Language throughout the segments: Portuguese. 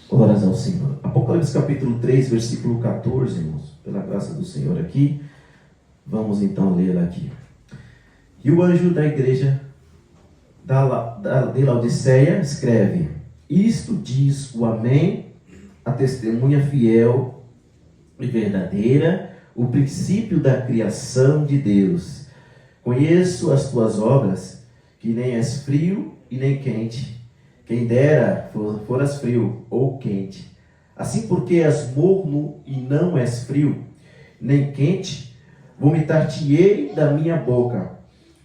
Glórias ao Senhor. Apocalipse capítulo 3, versículo 14, irmãos. Pela graça do Senhor aqui. Vamos então ler aqui. E o anjo da igreja de Laodiceia escreve: Isto diz o Amém, a testemunha fiel e verdadeira, o princípio da criação de Deus. Conheço as tuas obras, que nem és frio e nem quente. Quem dera foras frio ou quente. Assim, porque és morno e não és frio, nem quente, vomitar-te-ei da minha boca.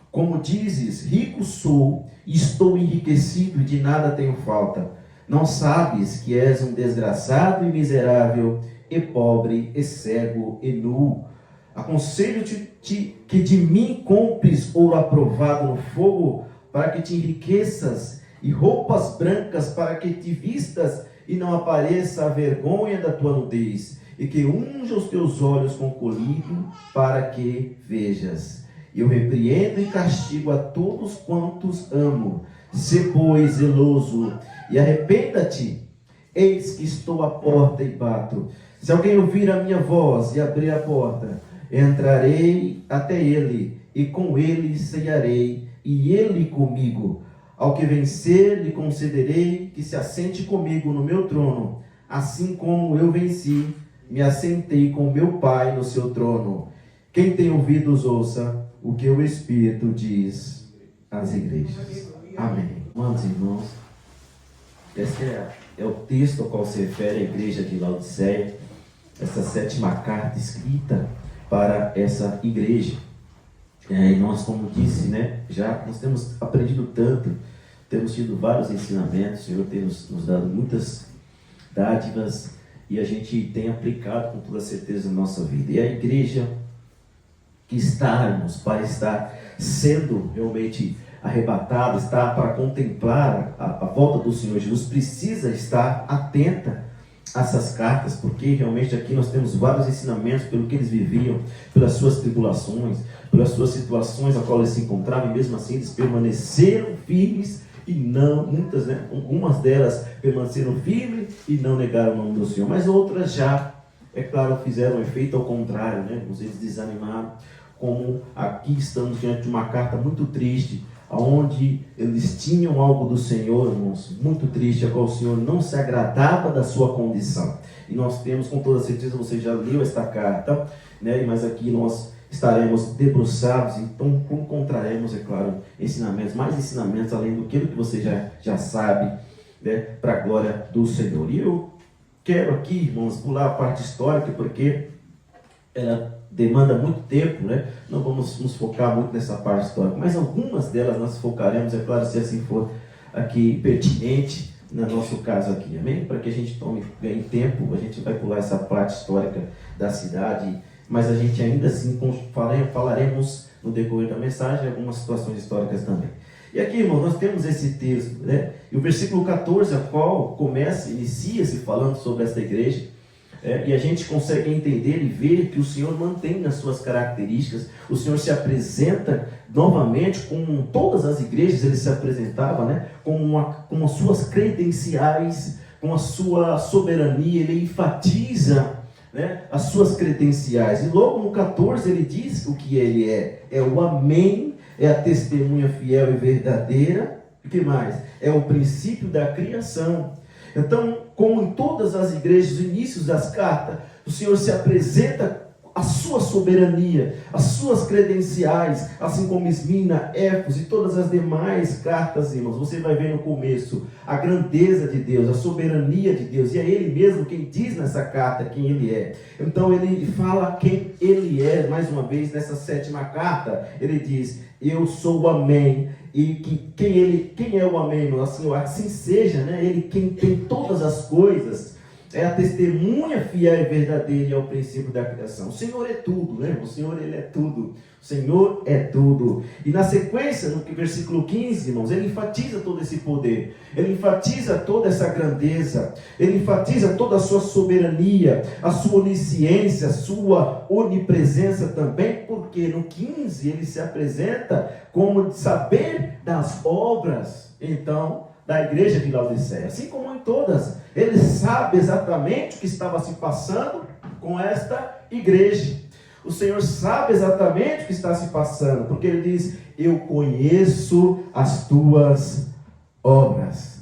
Como dizes, rico sou, e estou enriquecido e de nada tenho falta. Não sabes que és um desgraçado e miserável, e pobre, e cego, e nu. Aconselho-te que de mim compres ouro aprovado no fogo, para que te enriqueças, e roupas brancas para que te vistas, e não apareça a vergonha da tua nudez, e que unja os teus olhos com colírio, para que vejas. Eu repreendo e castigo a todos quantos amo. Sê, pois, zeloso, e arrependa-te. Eis que estou à porta e bato. Se alguém ouvir a minha voz e abrir a porta, entrarei até ele, e com ele ceiarei, e ele comigo. Ao que vencer, lhe concederei que se assente comigo no meu trono, assim como eu venci, me assentei com meu Pai no seu trono. Quem tem ouvidos, ouça o que o Espírito diz às igrejas. Amém. Amados irmãos, esse é o texto ao qual se refere a igreja de Laodiceia, essa 7ª carta escrita para essa igreja. E nós, como disse, nós temos aprendido tanto, temos tido vários ensinamentos, o Senhor tem nos dado muitas dádivas, e a gente tem aplicado com toda certeza na nossa vida. E a igreja que está, irmãos, para estar sendo realmente arrebatada, está para contemplar a volta do Senhor Jesus, precisa estar atenta a essas cartas, porque realmente aqui nós temos vários ensinamentos pelo que eles viviam, pelas suas tribulações, pelas suas situações a qual eles se encontravam, e mesmo assim eles permaneceram firmes e não, algumas delas permaneceram firmes e não negaram o nome do Senhor, mas outras já, é claro, fizeram um efeito ao contrário, eles desanimaram, como aqui estamos diante de uma carta muito triste, onde eles tinham algo do Senhor, irmãos, muito triste, a qual o Senhor não se agradava da sua condição. E nós temos, com toda certeza, você já leu esta carta, mas aqui nós estaremos debruçados, então encontraremos, é claro, mais ensinamentos, além do que você já sabe, para a glória do Senhor. E eu quero aqui, irmãos, pular a parte histórica, porque ela demanda muito tempo, não vamos nos focar muito nessa parte histórica, mas algumas delas nós focaremos, é claro, se assim for aqui pertinente, no nosso caso aqui, amém? Para que a gente ganhe tempo, a gente vai pular essa parte histórica da cidade, mas a gente ainda assim falaremos no decorrer da mensagem algumas situações históricas também. E aqui, irmão, nós temos esse texto, e o versículo 14, a qual inicia-se falando sobre esta igreja, e a gente consegue entender e ver que o Senhor mantém as suas características, o Senhor se apresenta novamente, como todas as igrejas ele se apresentava, com as suas credenciais, com a sua soberania, ele enfatiza as suas credenciais, e logo no 14 ele diz o que ele é o Amém, é a testemunha fiel e verdadeira, o que mais? É o princípio da criação. Então, como em todas as igrejas, os inícios das cartas, o Senhor se apresenta a sua soberania, as suas credenciais, assim como Esmina, Éfeso e todas as demais cartas, irmãos. Você vai ver no começo a grandeza de Deus, a soberania de Deus, e é Ele mesmo quem diz nessa carta quem Ele é. Então ele fala quem Ele é, mais uma vez, nessa 7ª carta, ele diz: eu sou o Amém. E quem é o Amém? Assim seja, Ele quem tem todas as coisas, é a testemunha fiel e verdadeira, e é o princípio da criação. O Senhor é tudo, O Senhor, Ele é tudo. O Senhor é tudo. E na sequência, no versículo 15, irmãos, ele enfatiza todo esse poder, ele enfatiza toda essa grandeza, ele enfatiza toda a sua soberania, a sua onisciência, a sua onipresença também, porque no 15 ele se apresenta como saber das obras, então, da igreja de Laodiceia, assim como em todas, ele sabe sabe exatamente o que estava se passando com esta igreja. O Senhor sabe exatamente o que está se passando, porque Ele diz: eu conheço as tuas obras.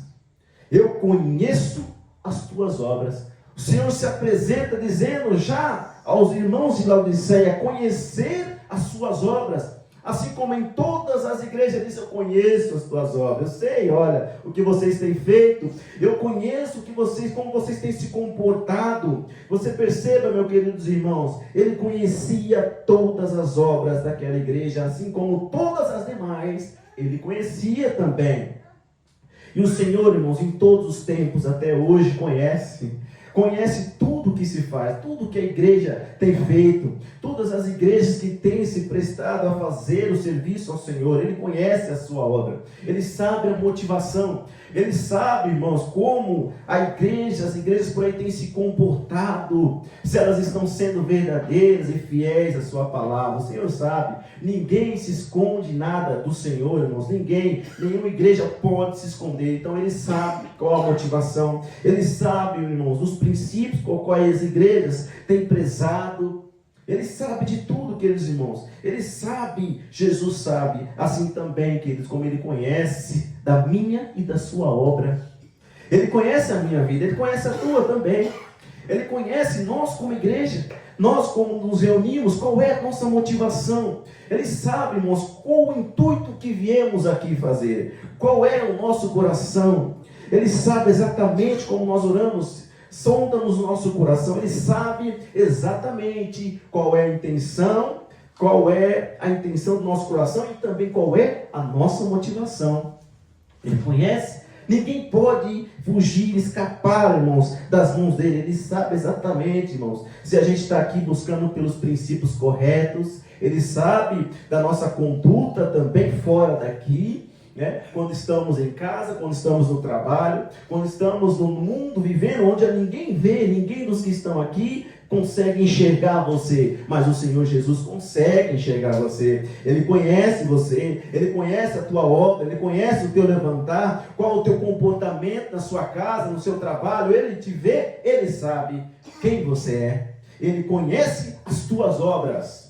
Eu conheço as tuas obras. O Senhor se apresenta dizendo já aos irmãos de Laodiceia: conhecer as suas obras. Assim como em todas as igrejas, Ele diz: eu conheço as tuas obras, eu sei, olha, o que vocês têm feito, eu conheço como vocês têm se comportado. Você perceba, meus queridos irmãos, Ele conhecia todas as obras daquela igreja, assim como todas as demais, Ele conhecia também. E o Senhor, irmãos, em todos os tempos, até hoje, conhece tudo que se faz, tudo que a igreja tem feito, todas as igrejas que têm se prestado a fazer o serviço ao Senhor. Ele conhece a sua obra, Ele sabe a motivação, Ele sabe, irmãos, como as igrejas por aí têm se comportado, se elas estão sendo verdadeiras e fiéis à sua palavra. O Senhor sabe, ninguém se esconde nada do Senhor, irmãos, nenhuma igreja pode se esconder. Então Ele sabe qual a motivação, Ele sabe, irmãos, os princípios com quais as igrejas têm prezado. Ele sabe de tudo, queridos irmãos. Ele sabe, Jesus sabe, assim também, queridos, como Ele conhece da minha e da sua obra. Ele conhece a minha vida, Ele conhece a tua também. Ele conhece nós como igreja, nós como nos reunimos, qual é a nossa motivação. Ele sabe, irmãos, qual o intuito que viemos aqui fazer, qual é o nosso coração. Ele sabe exatamente como nós oramos, sonda-nos o nosso coração. Ele sabe exatamente qual é a intenção do nosso coração e também qual é a nossa motivação. Ele conhece, ninguém pode fugir, escapar, irmãos, das mãos dele. Ele sabe exatamente, irmãos, se a gente está aqui buscando pelos princípios corretos. Ele sabe da nossa conduta também fora daqui, né? Quando estamos em casa, quando estamos no trabalho, quando estamos no mundo vivendo, onde ninguém vê, ninguém dos que estão aqui consegue enxergar você, mas o Senhor Jesus consegue enxergar você. Ele conhece você, Ele conhece a tua obra, Ele conhece o teu levantar, qual o teu comportamento na sua casa, no seu trabalho. Ele te vê, Ele sabe quem você é, Ele conhece as tuas obras.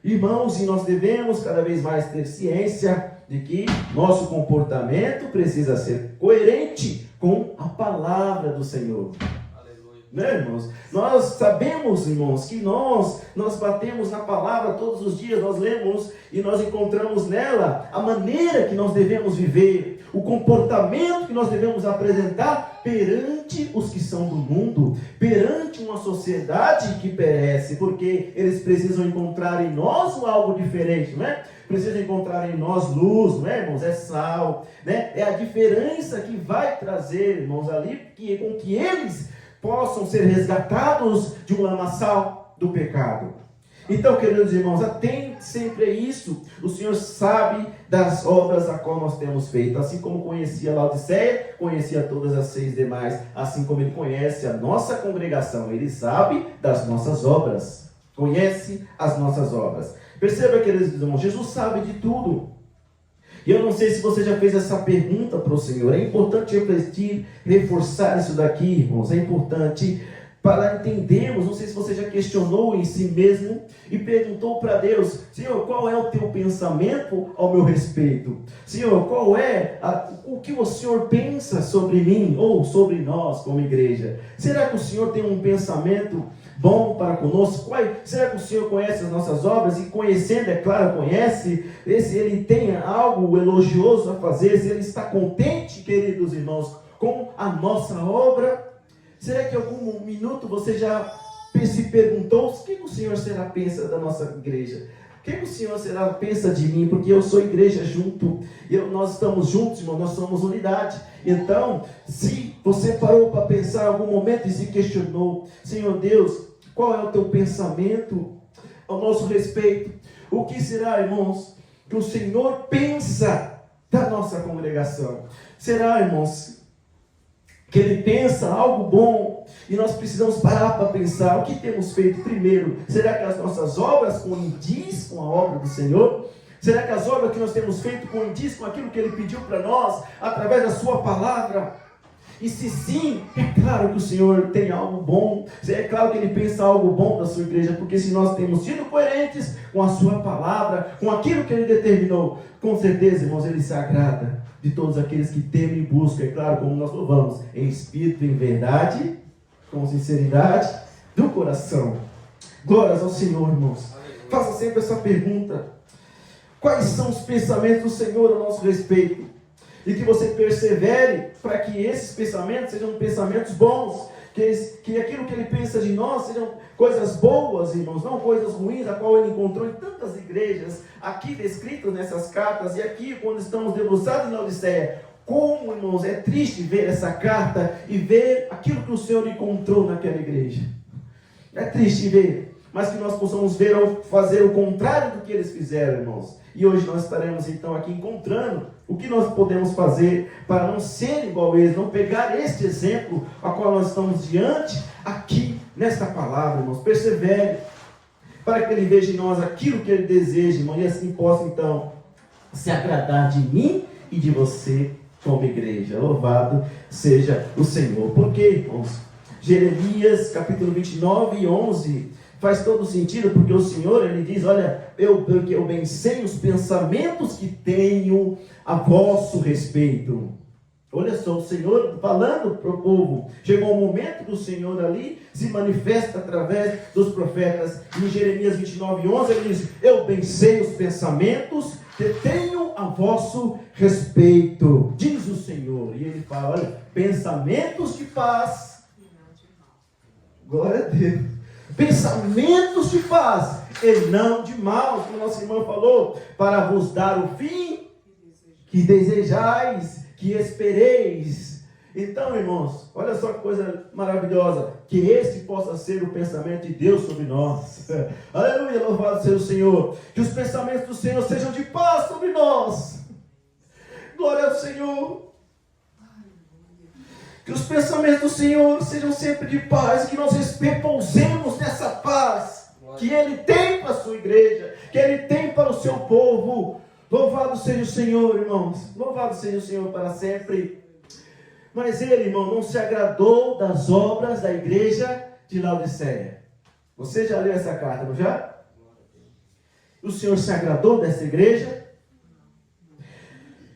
Irmãos, e nós devemos cada vez mais ter ciência de que nosso comportamento precisa ser coerente com a palavra do Senhor. Né, irmãos? Nós sabemos, irmãos, que nós batemos na palavra todos os dias, nós lemos e nós encontramos nela a maneira que nós devemos viver, o comportamento que nós devemos apresentar perante os que são do mundo, perante uma sociedade que perece, porque eles precisam encontrar em nós algo diferente, não é? Precisam encontrar em nós luz, não é, irmãos? É sal, né? É a diferença que vai trazer, irmãos, ali, com que eles possam ser resgatados de um lamaçal do pecado. Então, queridos irmãos, atente sempre a isso. O Senhor sabe das obras a qual nós temos feito. Assim como conhecia Laodiceia, conhecia todas as 6 demais. Assim como Ele conhece a nossa congregação. Ele sabe das nossas obras. Conhece as nossas obras. Perceba, queridos irmãos, Jesus sabe de tudo. E eu não sei se você já fez essa pergunta para o Senhor. É importante refletir, reforçar isso daqui, irmãos. É importante para entendermos. Não sei se você já questionou em si mesmo e perguntou para Deus: Senhor, qual é o teu pensamento ao meu respeito? Senhor, qual é o que o Senhor pensa sobre mim ou sobre nós como igreja? Será que o Senhor tem um pensamento bom para conosco? Será que o Senhor conhece as nossas obras? E conhecendo, é claro, conhece, se Ele tem algo elogioso a fazer, se Ele está contente, queridos irmãos, com a nossa obra. Será que em algum minuto você já se perguntou: o que o Senhor será pensa da nossa igreja? O que o Senhor será pensa de mim? Porque eu sou igreja junto, nós estamos juntos, irmão, nós somos unidade. Então, se você parou para pensar em algum momento e se questionou: Senhor Deus, qual é o teu pensamento ao nosso respeito? O que será, irmãos, que o Senhor pensa da nossa congregação? Será, irmãos, que Ele pensa algo bom e nós precisamos parar para pensar o que temos feito primeiro? Será que as nossas obras condiz com a obra do Senhor? Será que as obras que nós temos feito condiz com aquilo que Ele pediu para nós através da sua palavra? E se sim, é claro que o Senhor tem algo bom, é claro que Ele pensa algo bom da sua igreja, porque se nós temos sido coerentes com a sua palavra, com aquilo que Ele determinou, com certeza, irmãos, Ele se agrada de todos aqueles que temem e buscam, é claro, como nós louvamos, em espírito e em verdade, com sinceridade do coração. Glórias ao Senhor, irmãos. Faça sempre essa pergunta: quais são os pensamentos do Senhor a nosso respeito? E que você persevere para que esses pensamentos sejam pensamentos bons, que aquilo que Ele pensa de nós sejam coisas boas, irmãos, não coisas ruins, a qual Ele encontrou em tantas igrejas, aqui descritas nessas cartas, e aqui quando estamos debruçados em Laodiceia. Como, irmãos, é triste ver essa carta e ver aquilo que o Senhor encontrou naquela igreja. É triste ver, mas que nós possamos ver ou fazer o contrário do que eles fizeram, irmãos. E hoje nós estaremos então aqui encontrando o que nós podemos fazer para não ser igual a eles, não pegar este exemplo a qual nós estamos diante aqui nesta palavra, irmãos. Persevere para que Ele veja em nós aquilo que Ele deseja, irmão, e assim possa então se agradar de mim e de você como igreja. Louvado seja o Senhor. Por quê, irmãos? Jeremias capítulo 29 e 11 faz todo sentido, porque o Senhor, Ele diz, olha, eu bem sei os pensamentos que tenho a vosso respeito. Olha só, o Senhor falando para o povo. Chegou o momento do Senhor ali, se manifesta através dos profetas. Em Jeremias 29, 11, Ele diz, eu bem sei os pensamentos que tenho a vosso respeito, diz o Senhor. E Ele fala, olha, pensamentos de paz. Glória a Deus. Pensamentos de paz e não de mal, como nossa irmã falou, para vos dar o fim que desejais, que espereis. Então, irmãos, olha só que coisa maravilhosa, que esse possa ser o pensamento de Deus sobre nós. Aleluia, louvado seja o Senhor. Que os pensamentos do Senhor sejam de paz sobre nós. Glória ao Senhor. Que os pensamentos do Senhor sejam sempre de paz, que nós repousemos nessa paz que Ele tem para a sua igreja, que Ele tem para o seu povo. Louvado seja o Senhor, irmãos. Louvado seja o Senhor para sempre. Mas Ele, irmão, não se agradou das obras da igreja de Laodiceia. Você já leu essa carta, não já? O Senhor se agradou dessa igreja?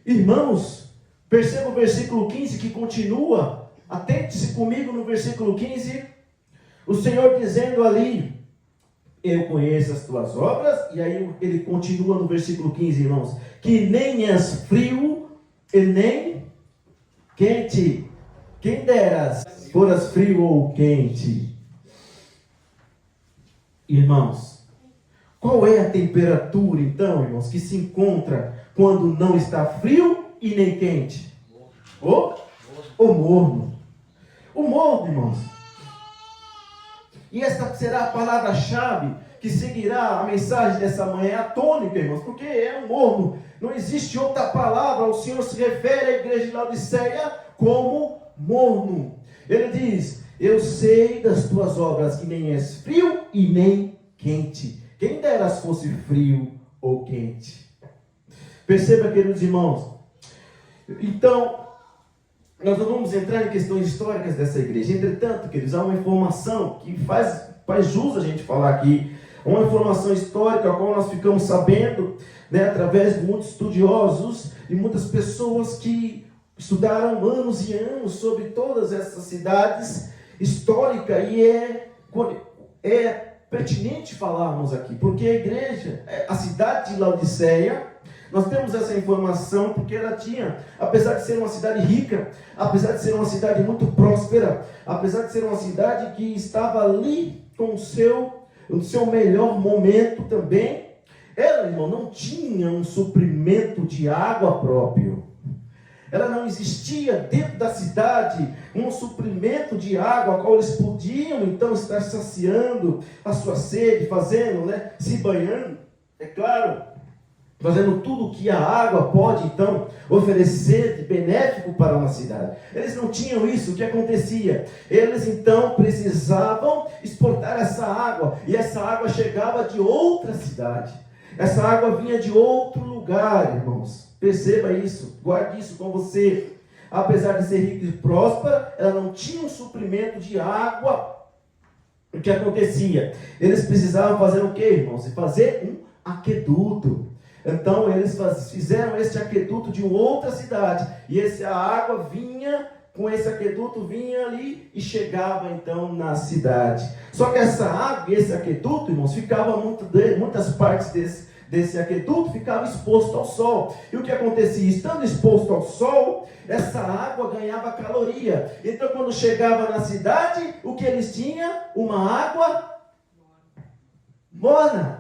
Irmãos, perceba o versículo 15 que continua. Atente-se comigo no versículo 15. O Senhor dizendo ali, eu conheço as tuas obras. E aí Ele continua no versículo 15, irmãos. Que nem és frio e nem quente. Quem deras foras frio ou quente. Irmãos, qual é a temperatura então, irmãos, que se encontra quando não está frio e nem quente? O morno. O morno, irmãos. E esta será a palavra-chave que seguirá a mensagem dessa manhã, a tônica, irmãos, porque é um morno. Não existe outra palavra. O Senhor se refere à igreja de Laodiceia como morno. Ele diz, eu sei das tuas obras, que nem és frio e nem quente. Quem deras fosse frio ou quente. Perceba, queridos irmãos. Então, nós não vamos entrar em questões históricas dessa igreja. Entretanto, queridos, há uma informação que faz jus a gente falar aqui. Uma informação histórica, a qual nós ficamos sabendo, através de muitos estudiosos e muitas pessoas que estudaram anos e anos sobre todas essas cidades históricas. E é pertinente falarmos aqui, porque a igreja, a cidade de Laodiceia, nós temos essa informação porque ela tinha, apesar de ser uma cidade rica, apesar de ser uma cidade muito próspera, apesar de ser uma cidade que estava ali com o seu melhor momento também, ela, irmão, não tinha um suprimento de água próprio. Ela não existia dentro da cidade um suprimento de água, a qual eles podiam então estar saciando a sua sede, fazendo, se banhando, é claro, fazendo tudo o que a água pode então oferecer de benéfico para uma cidade. Eles não tinham isso. O que acontecia? Eles então precisavam exportar essa água, e essa água chegava de outra cidade. Essa água vinha de outro lugar, irmãos. Perceba isso, guarde isso com você. apesar de ser rica e próspera, ela não tinha um suprimento de água. O que acontecia? Eles precisavam fazer o quê, irmãos? Fazer um aqueduto. Então eles fizeram este aqueduto de outra cidade. E a água vinha, com esse aqueduto vinha ali e chegava então na cidade. Só que essa água, esse aqueduto, irmãos, ficava muitas partes desse aqueduto ficava exposto ao sol. E o que acontecia? Estando exposto ao sol, essa água ganhava caloria. Então quando chegava na cidade, o que eles tinham? Uma água morna.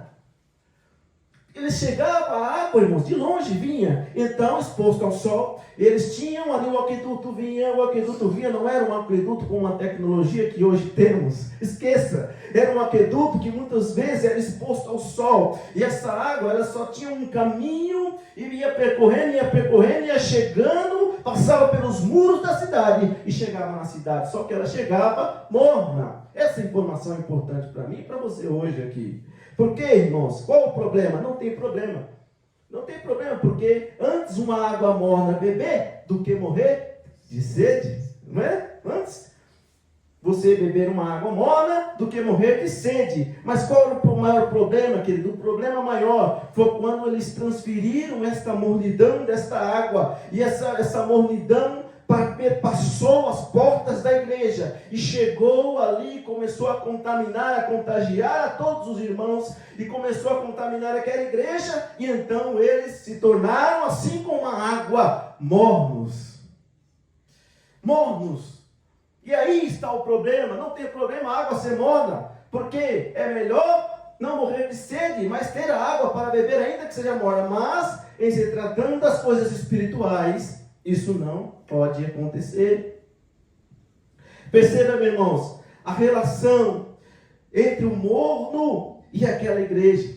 Eles chegavam, a água, irmãos, de longe vinha, então exposto ao sol, eles tinham ali o aqueduto vinha, não era um aqueduto com uma tecnologia que hoje temos, esqueça, era um aqueduto que muitas vezes era exposto ao sol, e essa água, ela só tinha um caminho, e ia percorrendo, ia chegando, passava pelos muros da cidade, e chegava na cidade, só que ela chegava morna. Essa informação é importante para mim e para você hoje aqui. Por quê, irmãos? Qual o problema? Não tem problema. Não tem problema, porque antes uma água morna beber do que morrer de sede. Não é? Antes você beber uma água morna do que morrer de sede. Mas qual é o maior problema, querido? O problema maior foi quando eles transferiram esta mornidão desta água. E essa mornidão passou as portas da igreja e chegou ali, começou a contaminar, a contagiar a todos os irmãos e começou a contaminar aquela igreja, e então eles se tornaram assim como a água, mornos. E aí está o problema. Não tem problema a água ser morna, porque é melhor não morrer de sede, mas ter a água para beber, ainda que seja morna. Mas em se tratando das coisas espirituais, isso não pode acontecer. Perceba, meus irmãos, a relação entre o morno e aquela igreja.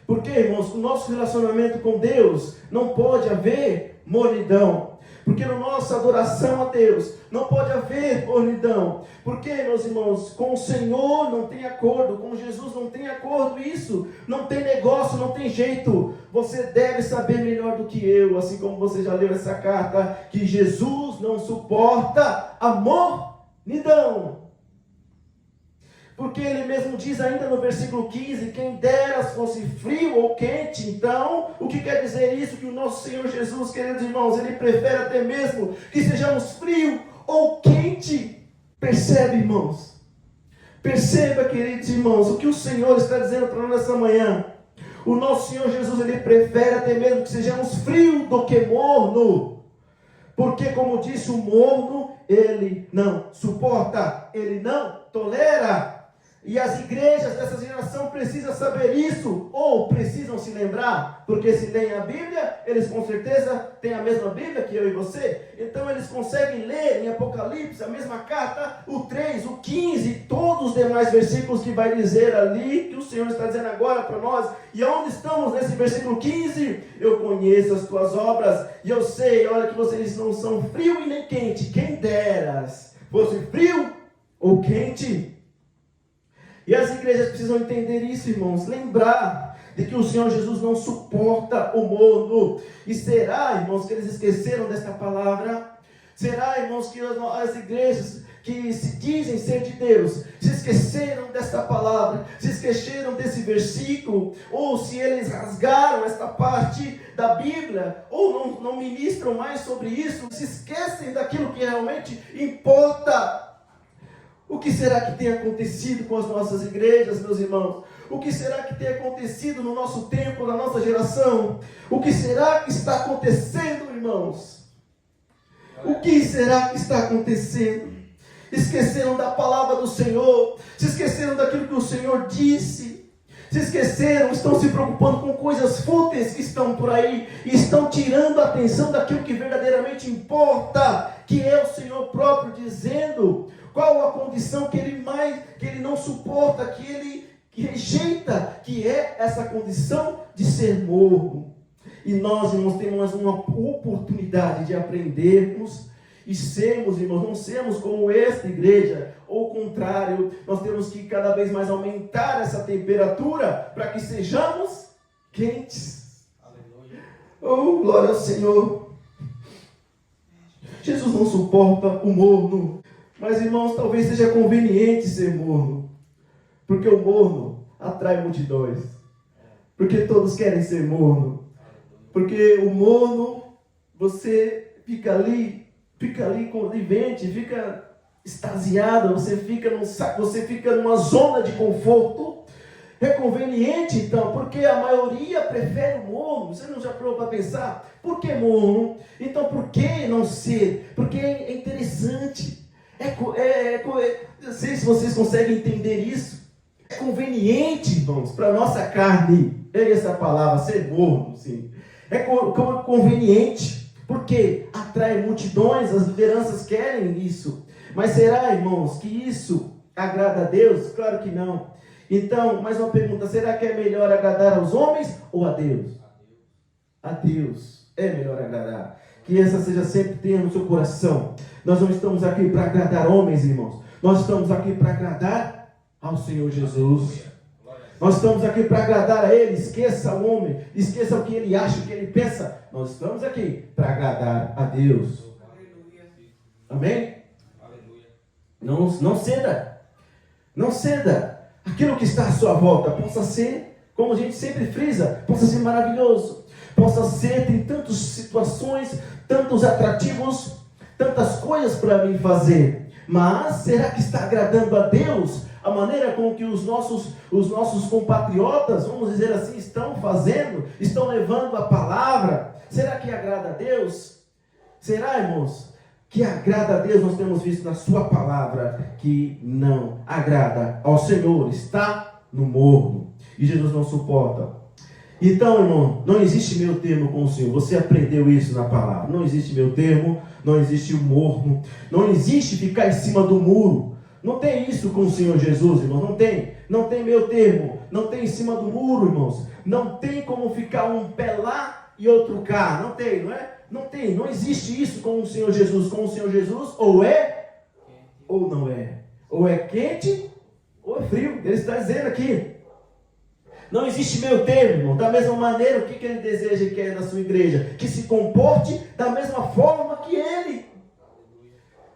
Porque, irmãos, no nosso relacionamento com Deus não pode haver mornidão. Porque na nossa adoração a Deus não pode haver mornidão. Porque, meus irmãos, com o Senhor não tem acordo, com Jesus não tem acordo, isso não tem negócio, não tem jeito. Você deve saber melhor do que eu, assim como você já leu essa carta, que Jesus não suporta a mornidão. Porque ele mesmo diz ainda no versículo 15, quem dera fosse frio ou quente. Então, o que quer dizer isso? Que o nosso Senhor Jesus, queridos irmãos, ele prefere até mesmo que sejamos frio ou quente. Percebe, irmãos? Perceba, queridos irmãos, o que o Senhor está dizendo para nós nessa manhã. O nosso Senhor Jesus, ele prefere até mesmo que sejamos frio do que morno. Porque, como disse, o morno, ele não suporta, ele não tolera. E as igrejas dessa geração precisam saber isso, ou precisam se lembrar, porque se leem a Bíblia, eles com certeza têm a mesma Bíblia que eu e você, então eles conseguem ler em Apocalipse, a mesma carta, o 3, o 15, todos os demais versículos que vai dizer ali, que o Senhor está dizendo agora para nós. E onde estamos nesse versículo 15? Eu conheço as tuas obras, e eu sei, olha que vocês não são frio e nem quente, quem deras fosse frio ou quente. E as igrejas precisam entender isso, irmãos. Lembrar de que o Senhor Jesus não suporta o morno. E será, irmãos, que eles esqueceram desta palavra? Será, irmãos, que as igrejas que se dizem ser de Deus se esqueceram desta palavra? Se esqueceram desse versículo? Ou se eles rasgaram esta parte da Bíblia? Ou não ministram mais sobre isso? Se esquecem daquilo que realmente importa? O que será que tem acontecido com as nossas igrejas, meus irmãos? O que será que tem acontecido no nosso tempo, na nossa geração? O que será que está acontecendo, irmãos? O que será que está acontecendo? Esqueceram da palavra do Senhor, se esqueceram daquilo que o Senhor disse, se esqueceram, estão se preocupando com coisas fúteis que estão por aí, e estão tirando a atenção daquilo que verdadeiramente importa, que é o Senhor próprio dizendo qual a condição que ele não suporta, que ele rejeita, que é essa condição de ser morno. E nós, irmãos, temos uma oportunidade de aprendermos e sermos, irmãos, não sermos como esta igreja, ou o contrário, nós temos que cada vez mais aumentar essa temperatura para que sejamos quentes. Aleluia. Oh, glória ao Senhor. Jesus não suporta o morno. Mas, irmãos, talvez seja conveniente ser morno. Porque o morno atrai multidões. Porque todos querem ser morno. Porque o morno, você fica ali conivente, fica extasiado, você fica numa zona de conforto. É conveniente, então, porque a maioria prefere o morno. Você não já parou para pensar? Por que morno? Então, por que não ser? Porque é interessante. Não sei se vocês conseguem entender isso. É conveniente, irmãos, para a nossa carne. É essa palavra, ser morno, sim. É conveniente, porque atrai multidões, as lideranças querem isso. Mas será, irmãos, que isso agrada a Deus? Claro que não. Então, mais uma pergunta: será que é melhor agradar aos homens ou a Deus? A Deus é melhor agradar. Que essa seja sempre tenha no seu coração. Nós não estamos aqui para agradar homens, irmãos. Nós estamos aqui para agradar ao Senhor Jesus. Nós estamos aqui para agradar a Ele. Esqueça o homem, esqueça o que ele acha, o que ele pensa. Nós estamos aqui para agradar a Deus. Amém? Não ceda. Não ceda. Aquilo que está à sua volta possa ser, como a gente sempre frisa, possa ser maravilhoso. Possa ser, tem tantas situações, tantos atrativos, tantas coisas para mim fazer. Mas será que está agradando a Deus? A maneira com que os nossos compatriotas, vamos dizer assim, estão fazendo, estão levando a palavra. Será que agrada a Deus? Será, irmãos, que agrada a Deus? Nós temos visto na sua palavra que não agrada ao Senhor, está no morno, e Jesus não suporta. Então, irmão, não existe meio termo com o Senhor. Você aprendeu isso na palavra. Não existe meio termo, não existe o morno, não existe ficar em cima do muro. Não tem isso com o Senhor Jesus, irmão. Não tem meio termo, não tem em cima do muro, irmãos. Não tem como ficar um pé lá e outro cá. Não tem, não é? Não existe isso com o Senhor Jesus. Com o Senhor Jesus, ou é, ou não é. Ou é quente, ou é frio. Ele está dizendo aqui. Não existe meio termo, irmão. Da mesma maneira, o que ele deseja e quer na sua igreja? Que se comporte da mesma forma que ele.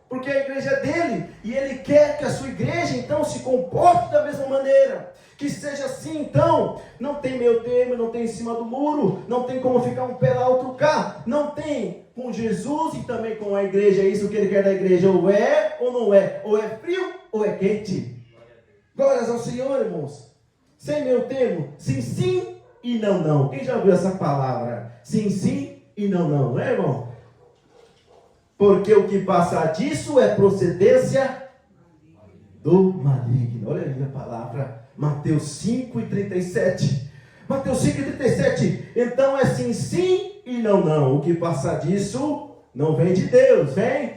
Porque a igreja é dele. E ele quer que a sua igreja, então, se comporte da mesma maneira. Que seja assim, então. Não tem meio termo, não tem em cima do muro. Não tem como ficar um pé lá, outro cá. Não tem com Jesus e também com a igreja. É isso que ele quer da igreja. Ou é ou não é. Ou é frio ou é quente. Glórias ao Senhor, irmãos. Sem meio termo. Sim, sim e não, não. Quem já ouviu essa palavra? Sim, sim e não, não. Não é, irmão? Porque o que passa disso é procedência do maligno. Olha aí a palavra. Mateus 5:37. Mateus 5:37. Então é sim, sim e não, não. O que passa disso não vem de Deus, vem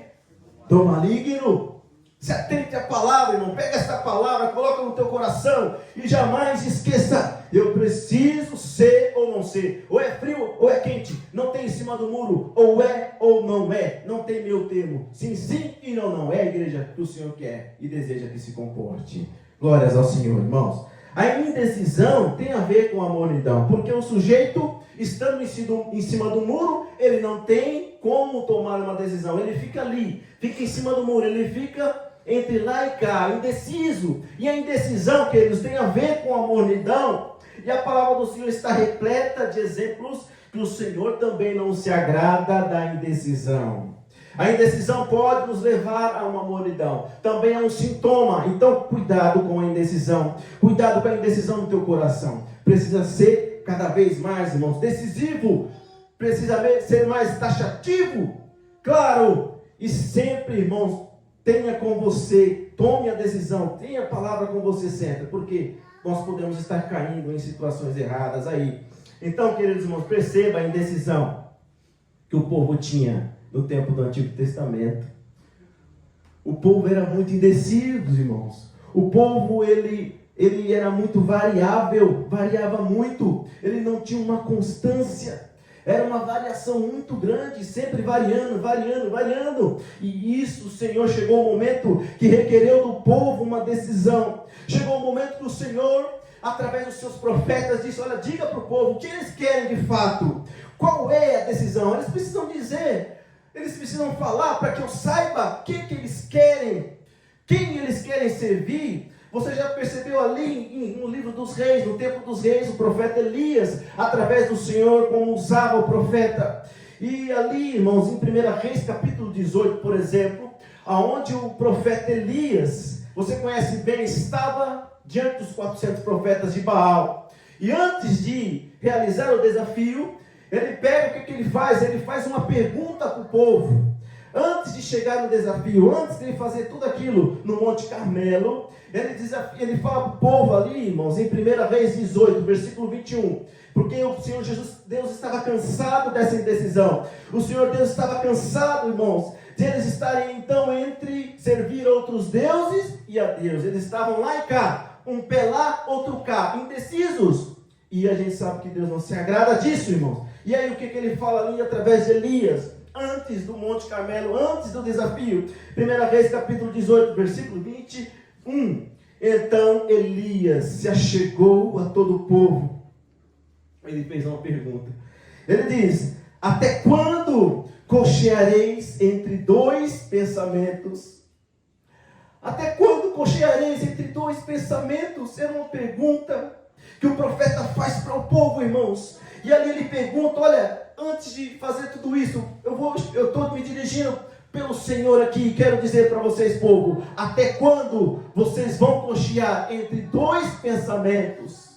do maligno. Se atente à palavra, irmão. Pega essa palavra, coloca no teu coração e jamais esqueça. Eu preciso ser ou não ser. Ou é frio ou é quente. Não tem em cima do muro. Ou é ou não é. Não tem meio termo. Sim, sim e não, não. É a igreja que o Senhor quer e deseja que se comporte. Glórias ao Senhor, irmãos. A indecisão tem a ver com a mornidão. Porque o sujeito, estando em cima do muro, ele não tem como tomar uma decisão. Ele fica ali, fica em cima do muro. Ele fica entre lá e cá, indeciso. E a indecisão, queridos, tem a ver com a mornidão. E a palavra do Senhor está repleta de exemplos que o Senhor também não se agrada da indecisão. A indecisão pode nos levar a uma mornidão. Também é um sintoma. Então, cuidado com a indecisão. Cuidado com a indecisão no teu coração. Precisa ser cada vez mais, irmãos, decisivo. Precisa ser mais taxativo. Claro. E sempre, irmãos, tenha com você, tome a decisão, tenha a palavra com você sempre, porque nós podemos estar caindo em situações erradas aí. Então, queridos irmãos, perceba a indecisão que o povo tinha no tempo do Antigo Testamento. O povo era muito indeciso, irmãos. O povo, ele era muito variável, variava muito. Ele não tinha uma constância. Era uma variação muito grande, sempre variando. E isso, o Senhor, chegou o momento que requereu do povo uma decisão. Chegou o momento que o Senhor, através dos seus profetas, disse: olha, diga para o povo o que eles querem de fato. Qual é a decisão? Eles precisam dizer. Eles precisam falar para que eu saiba o que eles querem, quem eles querem servir. Você já percebeu ali no livro dos reis, no tempo dos reis, o profeta Elias, através do Senhor, como usava o profeta. E ali, irmãos, em 1 Reis, capítulo 18, por exemplo, aonde o profeta Elias, você conhece bem, estava diante dos 400 profetas de Baal. E antes de realizar o desafio, ele pega, o que ele faz? Ele faz uma pergunta para o povo. Antes de chegar no desafio, antes de ele fazer tudo aquilo no Monte Carmelo, ele fala para o povo ali, irmãos, em 1 Reis 18, versículo 21, porque o Senhor Deus estava cansado dessa indecisão. O Senhor Deus estava cansado, irmãos, de eles estarem então entre servir outros deuses e a Deus. Eles estavam lá e cá, um pé lá, outro cá, indecisos. E a gente sabe que Deus não se agrada disso, irmãos. E aí o que ele fala ali através de Elias? Antes do Monte Carmelo, antes do desafio, 1 Reis capítulo 18, versículo 21. Então Elias se achegou a todo o povo. Ele fez uma pergunta. Ele diz: até quando cocheareis entre dois pensamentos? Até quando cocheareis entre dois pensamentos? Era uma pergunta que o profeta faz para o povo, irmãos. E ali ele pergunta: olha, antes de fazer tudo isso, eu estou me dirigindo pelo Senhor aqui, e quero dizer para vocês, povo, até quando vocês vão cochear entre dois pensamentos?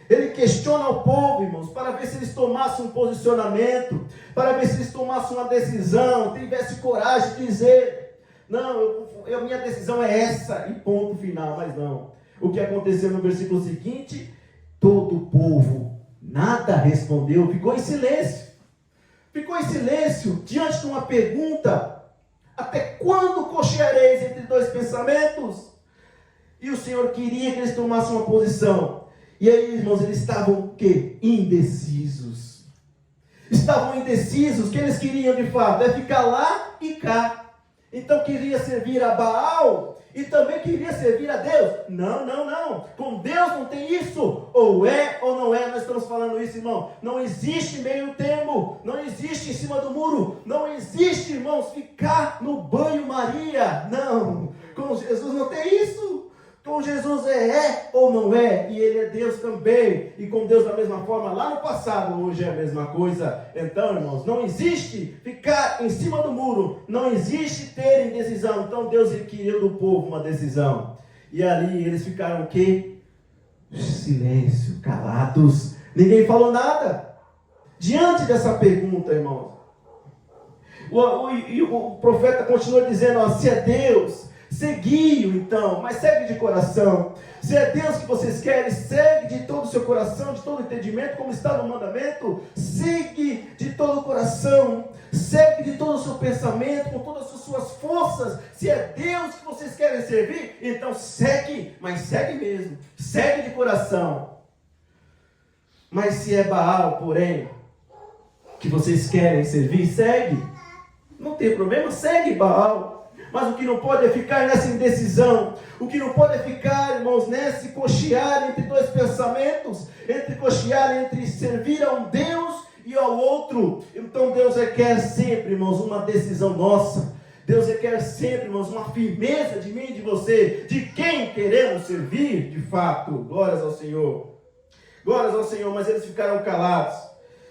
Ele questiona o povo, irmãos, para ver se eles tomassem um posicionamento, para ver se eles tomassem uma decisão, tivessem coragem de dizer: não, a minha decisão é essa, e ponto final. Mas não. O que aconteceu no versículo seguinte? Todo o povo nada respondeu, ficou em silêncio. Ficou em silêncio diante de uma pergunta: até quando cocheareis entre dois pensamentos? E o Senhor queria que eles tomassem uma posição. E aí, irmãos, eles estavam o quê? Indecisos. Estavam indecisos. O que eles queriam de fato? É ficar lá e cá. Então queria servir a Baal e também queria servir a Deus. Não. Com Deus não tem isso. Ou é ou não é. Nós estamos falando isso, irmão. Não existe meio termo. Não existe em cima do muro. Não existe, irmãos, ficar no banho-maria. Não. Com Jesus não tem isso. Com Jesus é ou não é, e Ele é Deus também, e com Deus da mesma forma, lá no passado, hoje é a mesma coisa. Então, irmãos, não existe ficar em cima do muro, não existe ter indecisão. Então Deus requeriu do povo uma decisão, e ali eles ficaram o quê? Silêncio, calados, ninguém falou nada. Diante dessa pergunta, irmãos, o profeta continua dizendo: ó, se é Deus, segui-o então, mas segue de coração. Se é Deus que vocês querem, segue de todo o seu coração, de todo o entendimento, como está no mandamento. Segue de todo o coração, segue de todo o seu pensamento, com todas as suas forças. Se é Deus que vocês querem servir, então segue, mas segue mesmo, segue de coração. Mas se é Baal, porém, que vocês querem servir, segue, não tem problema, segue Baal. Mas o que não pode é ficar nessa indecisão. O que não pode é ficar, irmãos, nesse cochear entre dois pensamentos. Entre cochear entre servir a um Deus e ao outro. Então Deus requer sempre, irmãos, uma decisão nossa. Deus requer sempre, irmãos, uma firmeza de mim e de você. De quem queremos servir, de fato. Glórias ao Senhor. Glórias ao Senhor. Mas eles ficaram calados.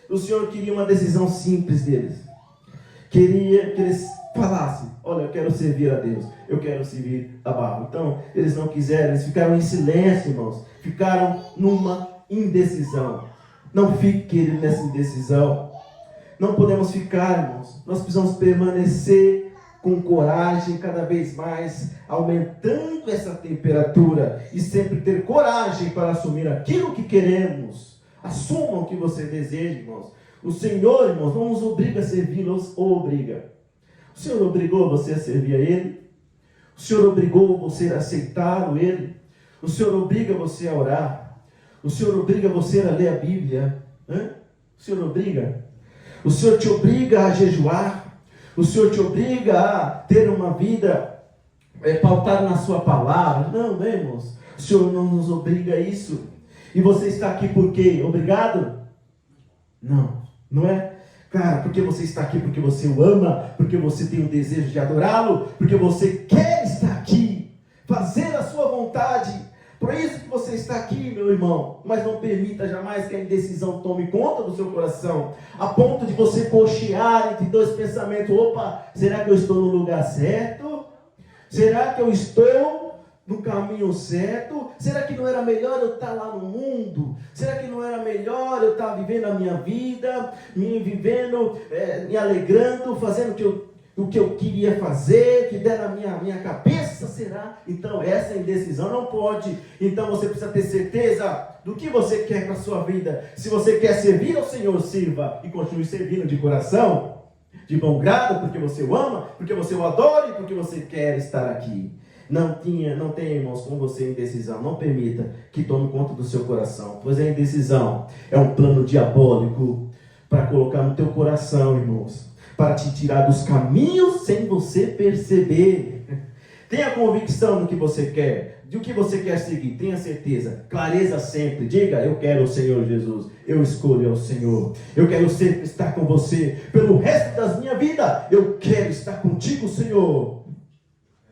O Senhor queria uma decisão simples deles. Queria que eles falassem: olha, eu quero servir a Deus, eu quero servir a Baal. Então, eles não quiseram, eles ficaram em silêncio, irmãos. Ficaram numa indecisão. Não fique nessa indecisão. Não podemos ficar, irmãos. Nós precisamos permanecer com coragem cada vez mais, aumentando essa temperatura e sempre ter coragem para assumir aquilo que queremos. Assumam o que você deseja, irmãos. O Senhor, irmãos, não nos obriga a servi-los, ou obriga. O Senhor obrigou você a servir a Ele? O Senhor obrigou você a aceitar Ele? O Senhor obriga você a orar? O Senhor obriga você a ler a Bíblia? O Senhor obriga? O Senhor te obriga a jejuar? O Senhor te obriga a ter uma vida pautada na sua palavra? Não, irmãos. O Senhor não nos obriga a isso. E você está aqui por quê? Obrigado? Não é? Cara, porque você está aqui, porque você o ama, porque você tem o desejo de adorá-lo, porque você quer estar aqui, fazer a sua vontade. Por isso que você está aqui, meu irmão. Mas não permita jamais que a indecisão tome conta do seu coração, a ponto de você cochear entre dois pensamentos. Opa, será que eu estou no lugar certo? Será que eu estou no caminho certo? Será que não era melhor eu estar lá no mundo? Será que não era melhor eu estar vivendo a minha vida, me alegrando, fazendo o que eu queria fazer, que der na minha cabeça? Será? Então essa indecisão não pode. Então você precisa ter certeza do que você quer para a sua vida. Se você quer servir ao Senhor, sirva e continue servindo de coração, de bom grado, porque você o ama, porque você o adora e porque você quer estar aqui. Não tenha, irmãos, com você indecisão. Não permita que tome conta do seu coração, pois a indecisão é um plano diabólico para colocar no teu coração, irmãos, para te tirar dos caminhos sem você perceber. Tenha convicção do que você quer, do que você quer seguir. Tenha certeza, clareza sempre. Diga: eu quero o Senhor Jesus, eu escolho ao Senhor, eu quero sempre estar com você pelo resto da minha vida. Eu quero estar contigo, Senhor.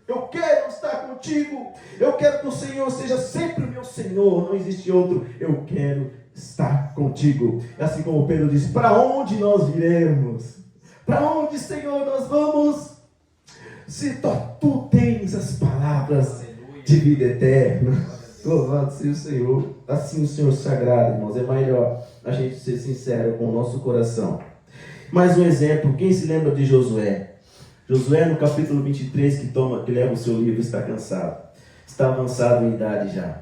Eu quero estar contigo. Eu quero que o Senhor seja sempre o meu Senhor. Não existe outro. Eu quero estar contigo. Assim como Pedro disse: para onde nós iremos? Para onde, Senhor, nós vamos? Se tu tens as palavras de vida eterna. Louvado seja o Senhor. Assim o Senhor sagrado, irmãos. É melhor a gente ser sincero com o nosso coração. Mais um exemplo. Quem se lembra de Josué? Josué, no capítulo 23, que leva o seu livro, está cansado. Está avançado em idade já.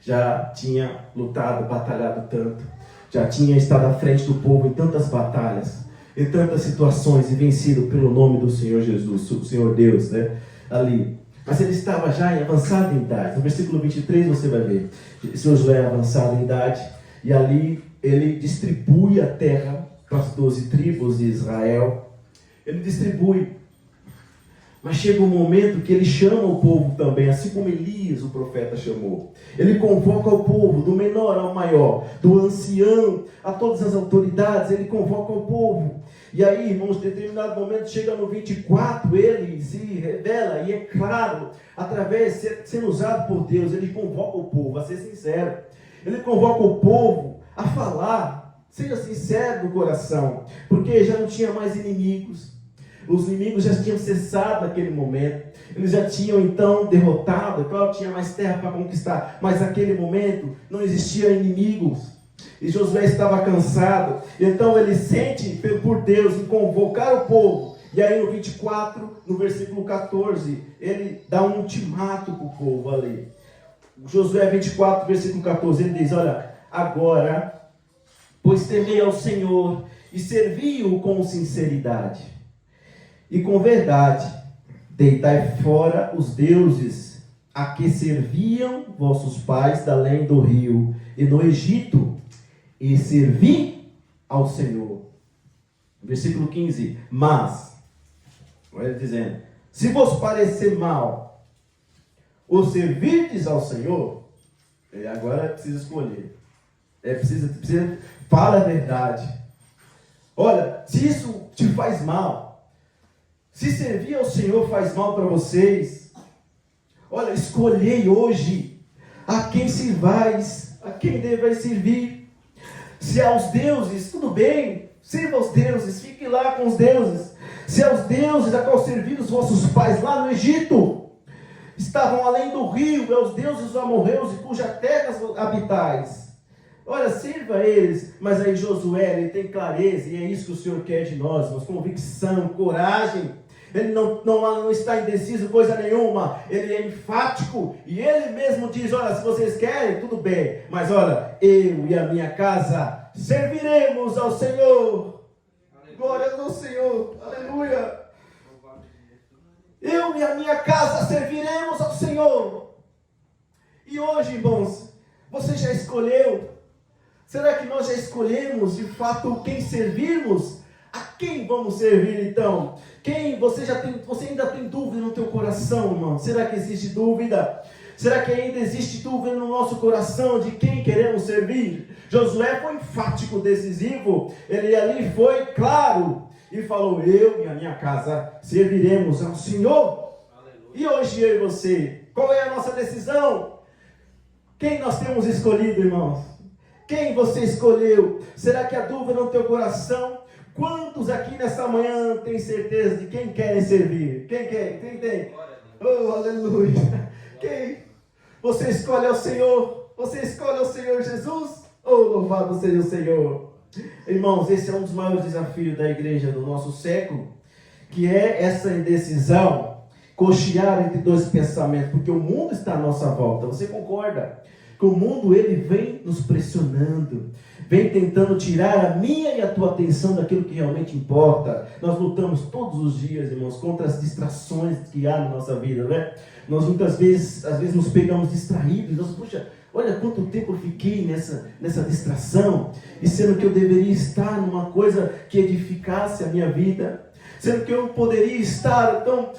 Já tinha lutado, batalhado tanto. Já tinha estado à frente do povo em tantas batalhas, em tantas situações, e vencido pelo nome do Senhor Jesus, o Senhor Deus, né? Ali. Mas ele estava já avançado em idade. No versículo 23 você vai ver. Josué é avançado em idade. E ali ele distribui a terra para as 12 tribos de Israel. Ele distribui. Mas chega um momento que ele chama o povo também, assim como Elias, o profeta, chamou. Ele convoca o povo, do menor ao maior, do ancião a todas as autoridades. Ele convoca o povo. E aí, irmãos, em determinado momento, chega no 24, ele se revela, e é claro, através, sendo usado por Deus, ele convoca o povo a ser sincero. Ele convoca o povo a falar, seja sincero do coração, porque já não tinha mais inimigos. Os inimigos já tinham cessado naquele momento. Eles já tinham então derrotado. Claro, tinha mais terra para conquistar, mas naquele momento não existiam inimigos. E Josué estava cansado. Então ele sente por Deus em convocar o povo. E aí no 24, no versículo 14, ele dá um ultimato para o povo ali. Josué 24, versículo 14, ele diz: olha, agora, pois temei ao Senhor e servi-o com sinceridade e com verdade, deitai fora os deuses a que serviam vossos pais da além do rio e no Egito, e servi ao Senhor. Versículo 15, mas, olha ele dizendo: se vos parecer mal o servirdes ao Senhor, agora é preciso escolher. Fala a verdade. Olha, se isso te faz mal, se servir ao Senhor faz mal para vocês, olha, escolhei hoje a quem sirvais, a quem devais servir. Se aos deuses, tudo bem, sirva aos deuses, fique lá com os deuses. Se aos deuses a qual serviram os vossos pais lá no Egito, estavam além do rio, aos deuses amorreus e cuja terra habitais, olha, sirva a eles. Mas aí Josué, ele tem clareza, e é isso que o Senhor quer de nós, convicção, coragem. Ele não está indeciso coisa nenhuma, ele é enfático, e ele mesmo diz: olha, se vocês querem, tudo bem, mas olha, eu e a minha casa serviremos ao Senhor. Glória ao Senhor, aleluia. Eu e a minha casa serviremos ao Senhor. E hoje, irmãos, você já escolheu? Será que nós já escolhemos de fato quem servirmos? A quem vamos servir então? Você ainda tem dúvida no teu coração, irmão? Será que existe dúvida? Será que ainda existe dúvida no nosso coração de quem queremos servir? Josué foi enfático, decisivo. Ele ali foi claro e falou: eu e a minha casa serviremos ao Senhor. Aleluia. E hoje eu e você, qual é a nossa decisão? Quem nós temos escolhido, irmãos? Quem você escolheu? Será que há dúvida no teu coração? Quantos aqui nessa manhã têm certeza de quem querem servir? Quem quer? Quem tem? Oh, aleluia! Quem? Você escolhe ao Senhor? Você escolhe ao Senhor Jesus? Oh, louvado seja o Senhor! Irmãos, esse é um dos maiores desafios da igreja do nosso século, que é essa indecisão, cochear entre dois pensamentos, porque o mundo está à nossa volta. Você concorda? Que o mundo, ele vem nos pressionando, vem tentando tirar a minha e a tua atenção daquilo que realmente importa. Nós lutamos todos os dias, irmãos, contra as distrações que há na nossa vida, né? Nós muitas vezes, às vezes nos pegamos distraídos, nós, puxa, olha quanto tempo eu fiquei nessa distração, e sendo que eu deveria estar numa coisa que edificasse a minha vida, sendo que eu poderia estar, então,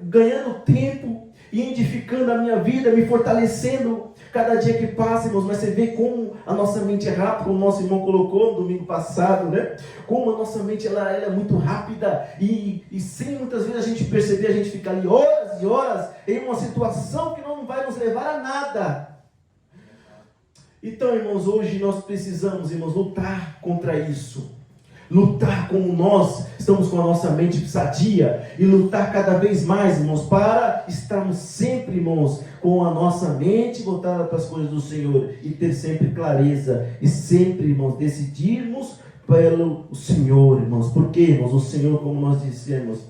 ganhando tempo e edificando a minha vida, me fortalecendo cada dia que passa, irmãos. Mas você vê como a nossa mente é rápida, como o nosso irmão colocou no domingo passado, né? Como a nossa mente ela é muito rápida e sem muitas vezes a gente perceber, a gente fica ali horas e horas em uma situação que não vai nos levar a nada. Então, irmãos, hoje nós precisamos, irmãos, lutar contra isso. Lutar como nós estamos com a nossa mente sadia e lutar cada vez mais, irmãos, para estarmos sempre, irmãos, com a nossa mente voltada para as coisas do Senhor e ter sempre clareza e sempre, irmãos, decidirmos pelo Senhor, irmãos. Porque, irmãos, o Senhor, como nós dissemos,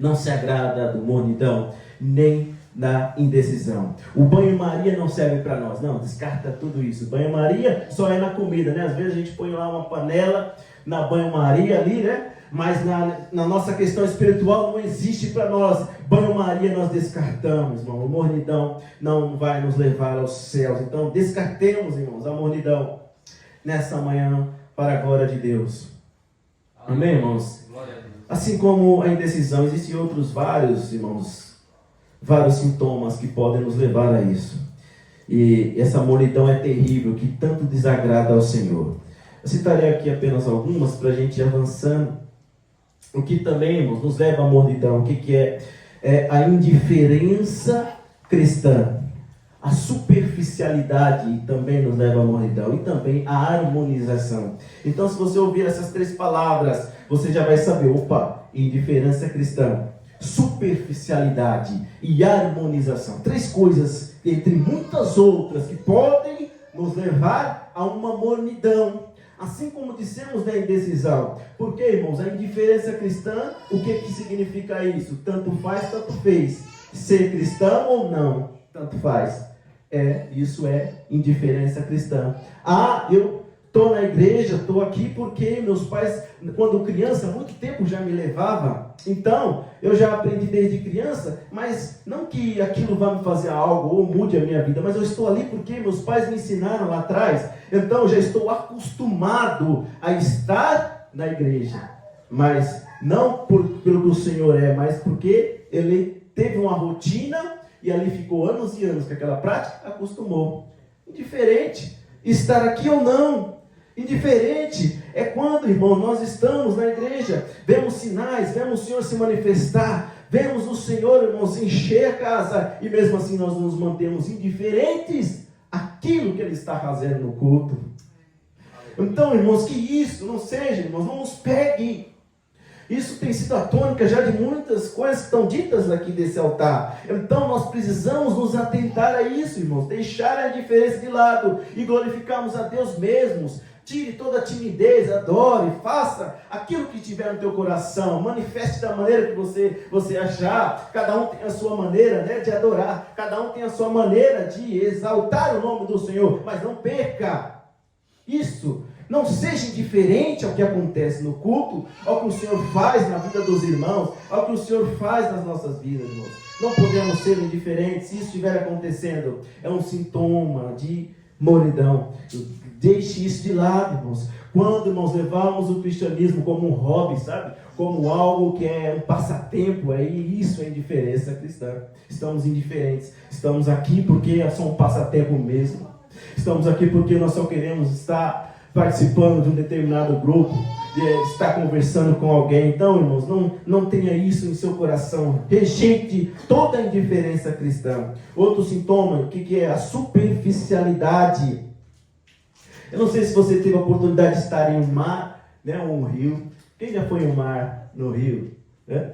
não se agrada do mornidão, nem da indecisão. O banho-maria não serve para nós, não, descarta tudo isso. Banho-maria só é na comida, né? Às vezes a gente põe lá uma panela na banho-maria ali, né? Mas na nossa questão espiritual não existe para nós. Banho-maria nós descartamos, irmão. O mornidão não vai nos levar aos céus. Então descartemos, irmãos, a mornidão nessa manhã para a glória de Deus. Amém, irmãos? Assim como a indecisão, existem outros vários, irmãos, vários sintomas que podem nos levar a isso. E essa mornidão é terrível, que tanto desagrada ao Senhor. Eu citarei aqui apenas algumas para a gente ir avançando. O que também, irmãos, nos leva à mornidão, o que é? É a indiferença cristã. A superficialidade também nos leva à mornidão. E também a harmonização. Então, se você ouvir essas três palavras, você já vai saber, opa, indiferença cristã, superficialidade e harmonização. Três coisas, entre muitas outras, que podem nos levar a uma mornidão. Assim como dissemos da indecisão. Porque, irmãos, a indiferença cristã, o que significa isso? Tanto faz, tanto fez. Ser cristão ou não, tanto faz. Isso é indiferença cristã. Eu estou na igreja, estou aqui porque meus pais, quando criança, há muito tempo já me levavam. Então, eu já aprendi desde criança, mas não que aquilo vá me fazer algo ou mude a minha vida, mas eu estou ali porque meus pais me ensinaram lá atrás. Então, eu já estou acostumado a estar na igreja. Mas não pelo que o Senhor é, mas porque ele teve uma rotina e ali ficou anos e anos com aquela prática, acostumou. Indiferente estar aqui ou não. Indiferente é quando, irmão, nós estamos na igreja, vemos sinais, vemos o Senhor se manifestar, vemos o Senhor, irmãos, encher a casa, e mesmo assim nós nos mantemos indiferentes àquilo que Ele está fazendo no culto. Então, irmãos, que isso não seja, irmãos, não nos pegue. Isso tem sido a tônica já de muitas coisas que estão ditas aqui desse altar. Então nós precisamos nos atentar a isso, irmãos. Deixar a indiferença de lado e glorificarmos a Deus mesmos. Tire toda a timidez, adore, faça aquilo que tiver no teu coração. Manifeste da maneira que você achar. Cada um tem a sua maneira, né, de adorar. Cada um tem a sua maneira de exaltar o nome do Senhor. Mas não perca isso. Não seja indiferente ao que acontece no culto, ao que o Senhor faz na vida dos irmãos, ao que o Senhor faz nas nossas vidas, irmãos. Não podemos ser indiferentes. Se isso estiver acontecendo, é um sintoma de mornidão. Deixe isso de lado, irmãos. Quando nós levamos o cristianismo como um hobby, sabe? como algo que é um passatempo, aí isso é indiferença cristã. Estamos indiferentes. Estamos aqui porque é só um passatempo mesmo. Estamos aqui porque nós só queremos estar participando de um determinado grupo, estar conversando com alguém. Então, irmãos, não tenha isso em seu coração. Rejeite toda a indiferença cristã. Outro sintoma, o que é? A superficialidade. Eu não sei se você teve a oportunidade de estar em um mar, né, ou um rio. Quem já foi em um mar, no rio? Né?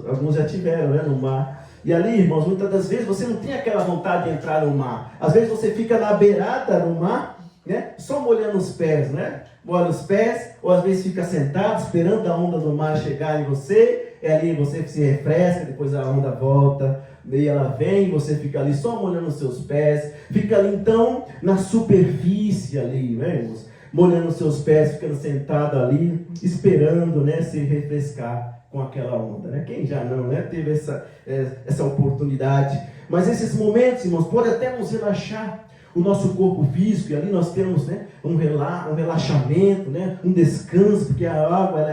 Alguns já tiveram, né, no mar. E ali, irmãos, muitas das vezes você não tem aquela vontade de entrar no mar. Às vezes você fica na beirada do mar, né? Só molhando os pés, né? Molha os pés, ou às vezes fica sentado esperando a onda do mar chegar em você, e ali você se refresca, depois a onda volta, e ela vem, você fica ali só molhando os seus pés, fica ali então na superfície ali, né, irmãos? Molhando os seus pés, ficando sentado ali, esperando, né, se refrescar com aquela onda, né? Quem já não, né, teve essa oportunidade? Mas esses momentos, irmãos, podem até nos relaxar o nosso corpo físico, e ali nós temos, né, um relaxamento, né, um descanso, porque a água,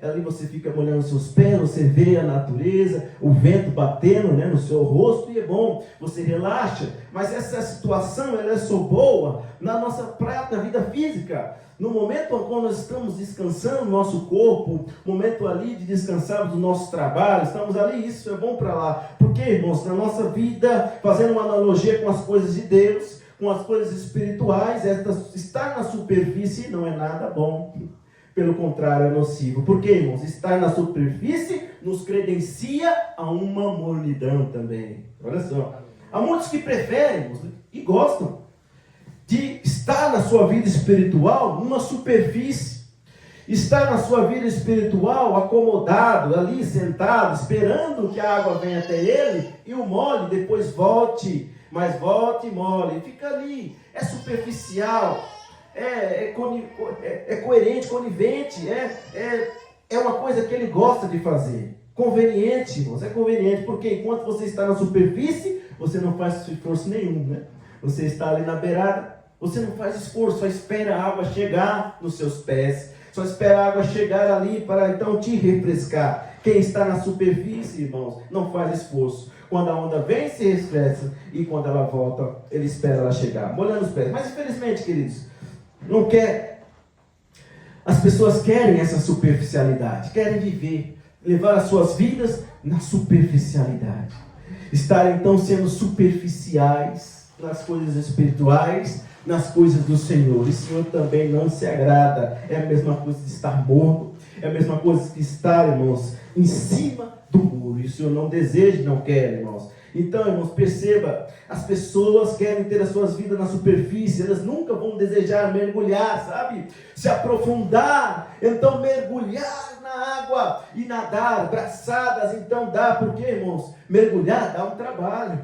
ali você fica molhando os seus pés, você vê a natureza, o vento batendo, né, no seu rosto, e é bom, você relaxa. Mas essa situação, ela é só boa na nossa prática, na vida física. No momento quando nós estamos descansando o nosso corpo, momento ali de descansarmos do nosso trabalho, estamos ali, isso é bom para lá. Porque, irmãos, na nossa vida, fazendo uma analogia com as coisas de Deus, com as coisas espirituais, estar na superfície não é nada bom. Pelo contrário, é nocivo. Porque, irmãos, estar na superfície nos credencia a uma mornidão também. Olha só. Há muitos que preferem, irmãos, e gostam de estar na sua vida espiritual numa superfície. Estar na sua vida espiritual acomodado, ali sentado, esperando que a água venha até ele e o molhe, depois volte, mas volte e molhe. Fica ali, é superficial, é coerente, conivente, é uma coisa que ele gosta de fazer. Conveniente, irmãos, é conveniente, porque enquanto você está na superfície, você não faz esforço nenhum, né? Você está ali na beirada, você não faz esforço, só espera a água chegar nos seus pés, só espera a água chegar ali para então te refrescar. Quem está na superfície, irmãos, não faz esforço. Quando a onda vem, se refresca, e quando ela volta, ele espera ela chegar, molhando os pés. Mas infelizmente, queridos, não quer. As pessoas querem essa superficialidade, querem viver, levar as suas vidas na superficialidade. Estar então sendo superficiais nas coisas espirituais, nas coisas do Senhor. E o Senhor também não se agrada. É a mesma coisa de estar morto, é a mesma coisa que estar, irmãos, em cima do muro. E o Senhor não deseja, não quer, irmãos. Então, irmãos, perceba, as pessoas querem ter as suas vidas na superfície, elas nunca vão desejar mergulhar, sabe? Se aprofundar, então mergulhar na água e nadar, braçadas, então dá, porque, irmãos, mergulhar dá um trabalho.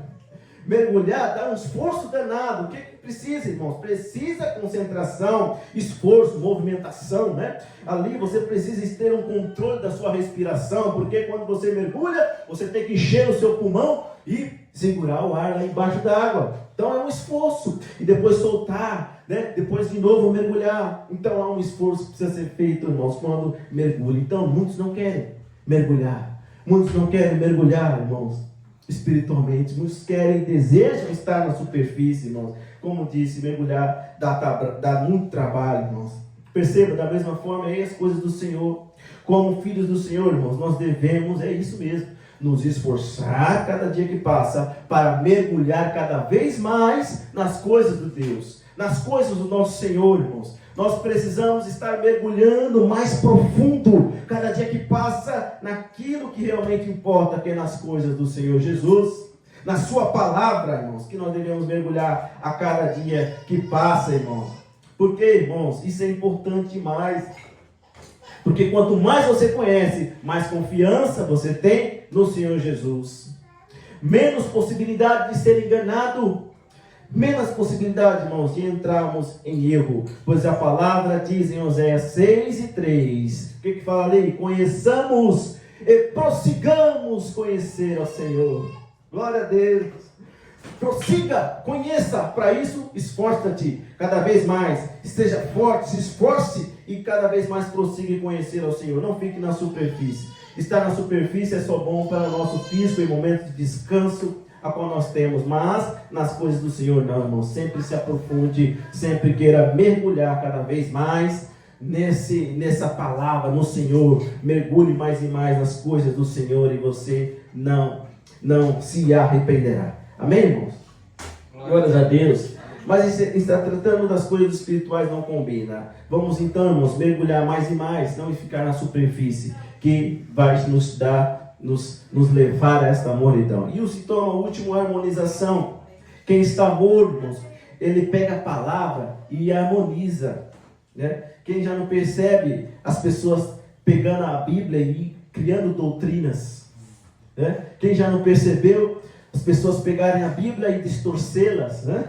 Mergulhar dá um esforço danado. O que precisa, irmãos? Precisa concentração, esforço, movimentação, né? Ali você precisa ter um controle da sua respiração, porque quando você mergulha, você tem que encher o seu pulmão e segurar o ar lá embaixo da água. Então é um esforço. E depois soltar, né? Depois de novo mergulhar. Então há um esforço que precisa ser feito, irmãos, quando mergulha. Então muitos não querem mergulhar. Muitos não querem mergulhar, irmãos, espiritualmente. Muitos querem, desejam estar na superfície, irmãos. Como disse, mergulhar dá muito trabalho, irmãos. Perceba, da mesma forma, aí as coisas do Senhor. Como filhos do Senhor, irmãos, nós devemos, é isso mesmo, nos esforçar cada dia que passa para mergulhar cada vez mais nas coisas de Deus, nas coisas do nosso Senhor, irmãos. Nós precisamos estar mergulhando mais profundo, cada dia que passa, naquilo que realmente importa, que é nas coisas do Senhor Jesus, na sua palavra, irmãos, que nós devemos mergulhar a cada dia que passa, irmãos. Porque, irmãos, isso é importante demais. Porque quanto mais você conhece, mais confiança você tem no Senhor Jesus. Menos possibilidade de ser enganado. Menos possibilidade, irmãos, de entrarmos em erro. Pois a palavra diz em Oséias 6:3. O que fala ali? Conheçamos e prossigamos conhecer ao Senhor. Glória a Deus. Prossiga, conheça, para isso esforça-te cada vez mais, esteja forte, se esforce e cada vez mais prossiga em conhecer ao Senhor. Não fique na superfície. Estar na superfície é só bom para o nosso físico em momentos de descanso a qual nós temos, mas nas coisas do Senhor não, irmão. Sempre se aprofunde, sempre queira mergulhar cada vez mais nessa palavra, no Senhor. Mergulhe mais e mais nas coisas do Senhor e você não se arrependerá. Amém, irmãos? Glórias a Deus. Mas está tratando das coisas espirituais, não combina. Vamos então, irmãos, mergulhar mais e mais, não ficar na superfície, que vai nos levar a esta mornidão. E o sintoma último, a harmonização. Quem está morto, irmãos, ele pega a palavra e harmoniza, né? Quem já não percebe as pessoas pegando a Bíblia e criando doutrinas, né? Quem já não percebeu as pessoas pegarem a Bíblia e distorcê-las, né?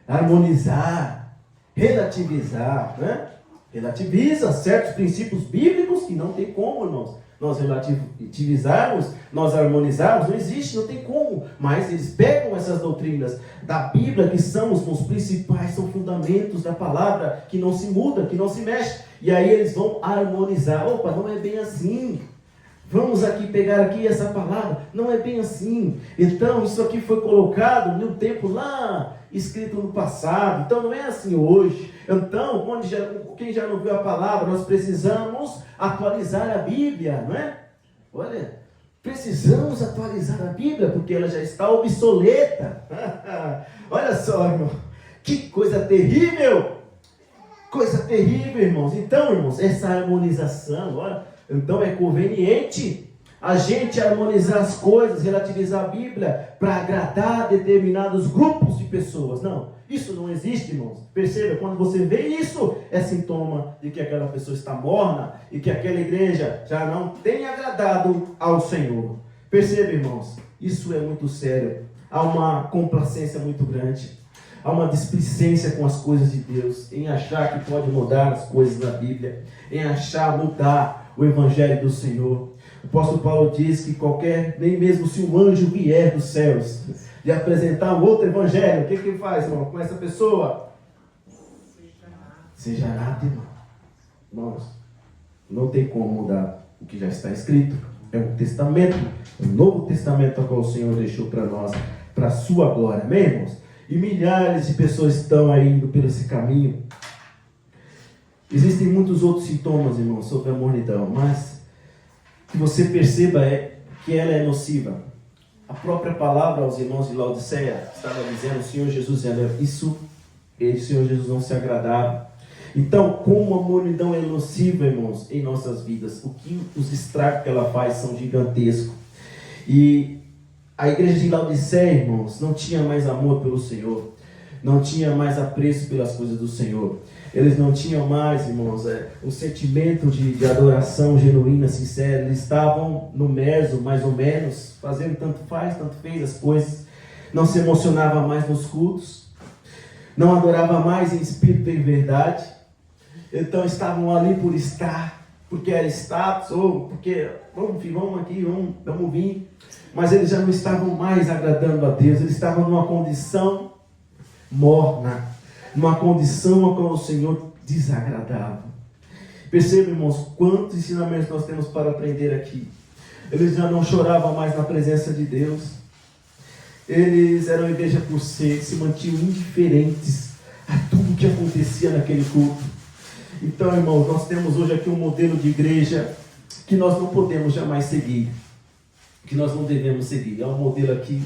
Harmonizar, relativizar, né? Relativiza certos princípios bíblicos que não tem como, irmãos, nós relativizarmos, nós harmonizarmos, não existe, não tem como. Mas eles pegam essas doutrinas da Bíblia, que são os principais, são fundamentos da palavra, que não se muda, que não se mexe, e aí eles vão harmonizar. Opa, não é bem assim. Vamos aqui pegar aqui essa palavra, não é bem assim. Então isso aqui foi colocado no tempo lá, escrito no passado, então não é assim hoje. Então, quem já não viu a palavra, nós precisamos atualizar a Bíblia, não é? Olha, precisamos atualizar a Bíblia, porque ela já está obsoleta. Olha só, irmão, que coisa terrível! Coisa terrível, irmãos. Então, irmãos, essa harmonização, olha, então é conveniente a gente harmonizar as coisas, relativizar a Bíblia para agradar determinados grupos de pessoas. Não, isso não existe, irmãos. Perceba, quando você vê isso, é sintoma de que aquela pessoa está morna e que aquela igreja já não tem agradado ao Senhor. Perceba, irmãos, isso é muito sério. Há uma complacência muito grande. Há uma displicência com as coisas de Deus, em achar que pode mudar as coisas da Bíblia, em achar mudar o Evangelho do Senhor. O apóstolo Paulo diz que nem mesmo se um anjo vier dos céus lhe apresentar um outro Evangelho, o que ele faz, irmão, com essa pessoa? Seja anátema. Irmãos, não tem como mudar o que já está escrito. É um testamento, um novo testamento ao qual o Senhor deixou para nós, para a sua glória. Amém, irmãos? E milhares de pessoas estão aí indo por esse caminho. Existem muitos outros sintomas, irmãos, sobre a mornidão, mas que você perceba que ela é nociva. A própria palavra aos irmãos de Laodiceia estava dizendo, o Senhor Jesus, o Senhor Jesus não se agradava. Então, como a mornidão é nociva, irmãos, em nossas vidas, os estragos que ela faz são gigantescos. E a igreja de Laodiceia, irmãos, não tinha mais amor pelo Senhor, não tinha mais apreço pelas coisas do Senhor. Eles não tinham mais, irmãos, um sentimento de adoração genuína, sincera. Eles estavam no meso, mais ou menos, fazendo tanto faz, tanto fez as coisas. Não se emocionava mais nos cultos, não adorava mais em espírito e em verdade. Então estavam ali por estar, porque era status, ou porque vamos aqui, vamos vir. Mas eles já não estavam mais agradando a Deus, eles estavam numa condição morna, numa condição a qual o Senhor desagradava. Perceba, irmãos, quantos ensinamentos nós temos para aprender aqui. Eles já não choravam mais na presença de Deus. Eles eram igreja por ser, se mantinham indiferentes a tudo que acontecia naquele culto. Então, irmãos, nós temos hoje aqui um modelo de igreja que nós não podemos jamais seguir, que nós não devemos seguir. É um modelo aqui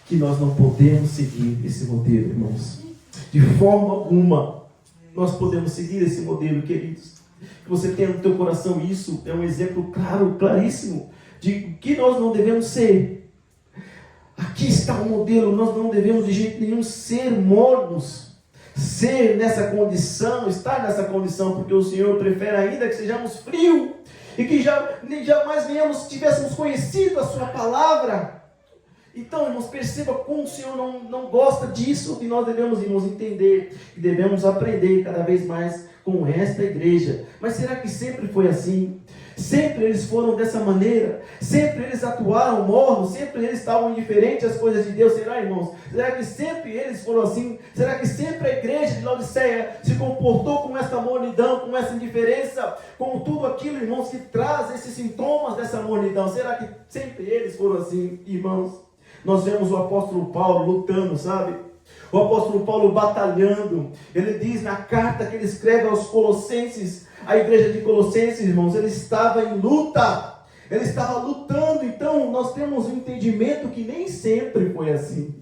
que nós não podemos seguir esse modelo, irmãos. De forma alguma nós podemos seguir esse modelo, queridos. Que você tenha no teu coração isso, é um exemplo claro, claríssimo, de que nós não devemos ser. Aqui está o modelo, nós não devemos de jeito nenhum ser mornos, ser nessa condição, estar nessa condição, porque o Senhor prefere ainda que sejamos frios, e que jamais tivéssemos conhecido a sua palavra. Então, irmãos, perceba como o Senhor não gosta disso, e nós devemos, irmãos, entender, e devemos aprender cada vez mais com esta igreja. Mas será que sempre foi assim? Sempre eles foram dessa maneira, sempre eles atuaram mornos, sempre eles estavam indiferentes às coisas de Deus. Será, irmãos? Será que sempre eles foram assim? Será que sempre a igreja de Laodiceia se comportou com essa mornidão, com essa indiferença, com tudo aquilo, irmãos, que traz esses sintomas dessa mornidão? Será que sempre eles foram assim, irmãos? Nós vemos o apóstolo Paulo lutando, sabe? O apóstolo Paulo batalhando. Ele diz na carta que ele escreve aos Colossenses, a igreja de Colossenses, irmãos, ele estava em luta, ele estava lutando. Então nós temos um entendimento que nem sempre foi assim.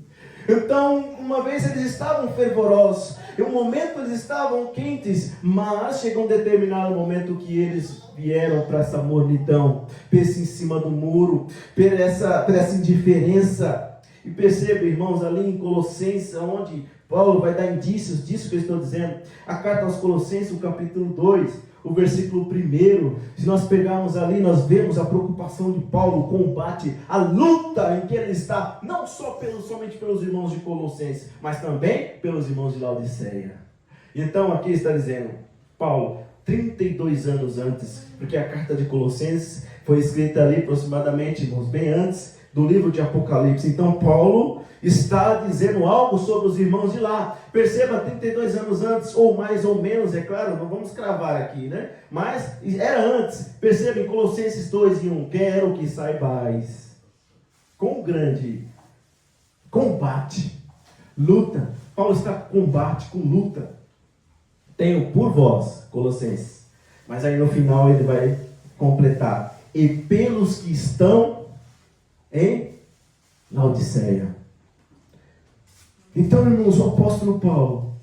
Então, uma vez eles estavam fervorosos, em um momento eles estavam quentes, mas chegou um determinado momento que eles vieram para essa mornidão, pensa em cima do muro, por essa indiferença. E perceba, irmãos, ali em Colossenses, onde Paulo vai dar indícios disso que eu estou dizendo, a carta aos Colossenses, o capítulo 2, o versículo 1, se nós pegarmos ali, nós vemos a preocupação de Paulo, o combate, a luta em que ele está, não somente pelos irmãos de Colossenses, mas também pelos irmãos de Laodiceia. Então aqui está dizendo, Paulo, 32 anos antes, porque a carta de Colossenses foi escrita ali aproximadamente, irmãos, bem antes do livro de Apocalipse. Então Paulo está dizendo algo sobre os irmãos de lá. Perceba, 32 anos antes, ou mais ou menos, é claro, não vamos cravar aqui, né? Mas era antes. Perceba em Colossenses 2:1, quero que saibais, com grande combate, luta. Paulo está com combate, com luta. Tenho por vós, Colossenses. Mas aí no final ele vai completar. E pelos que estão em Laodiceia. Então, irmãos, o apóstolo Paulo,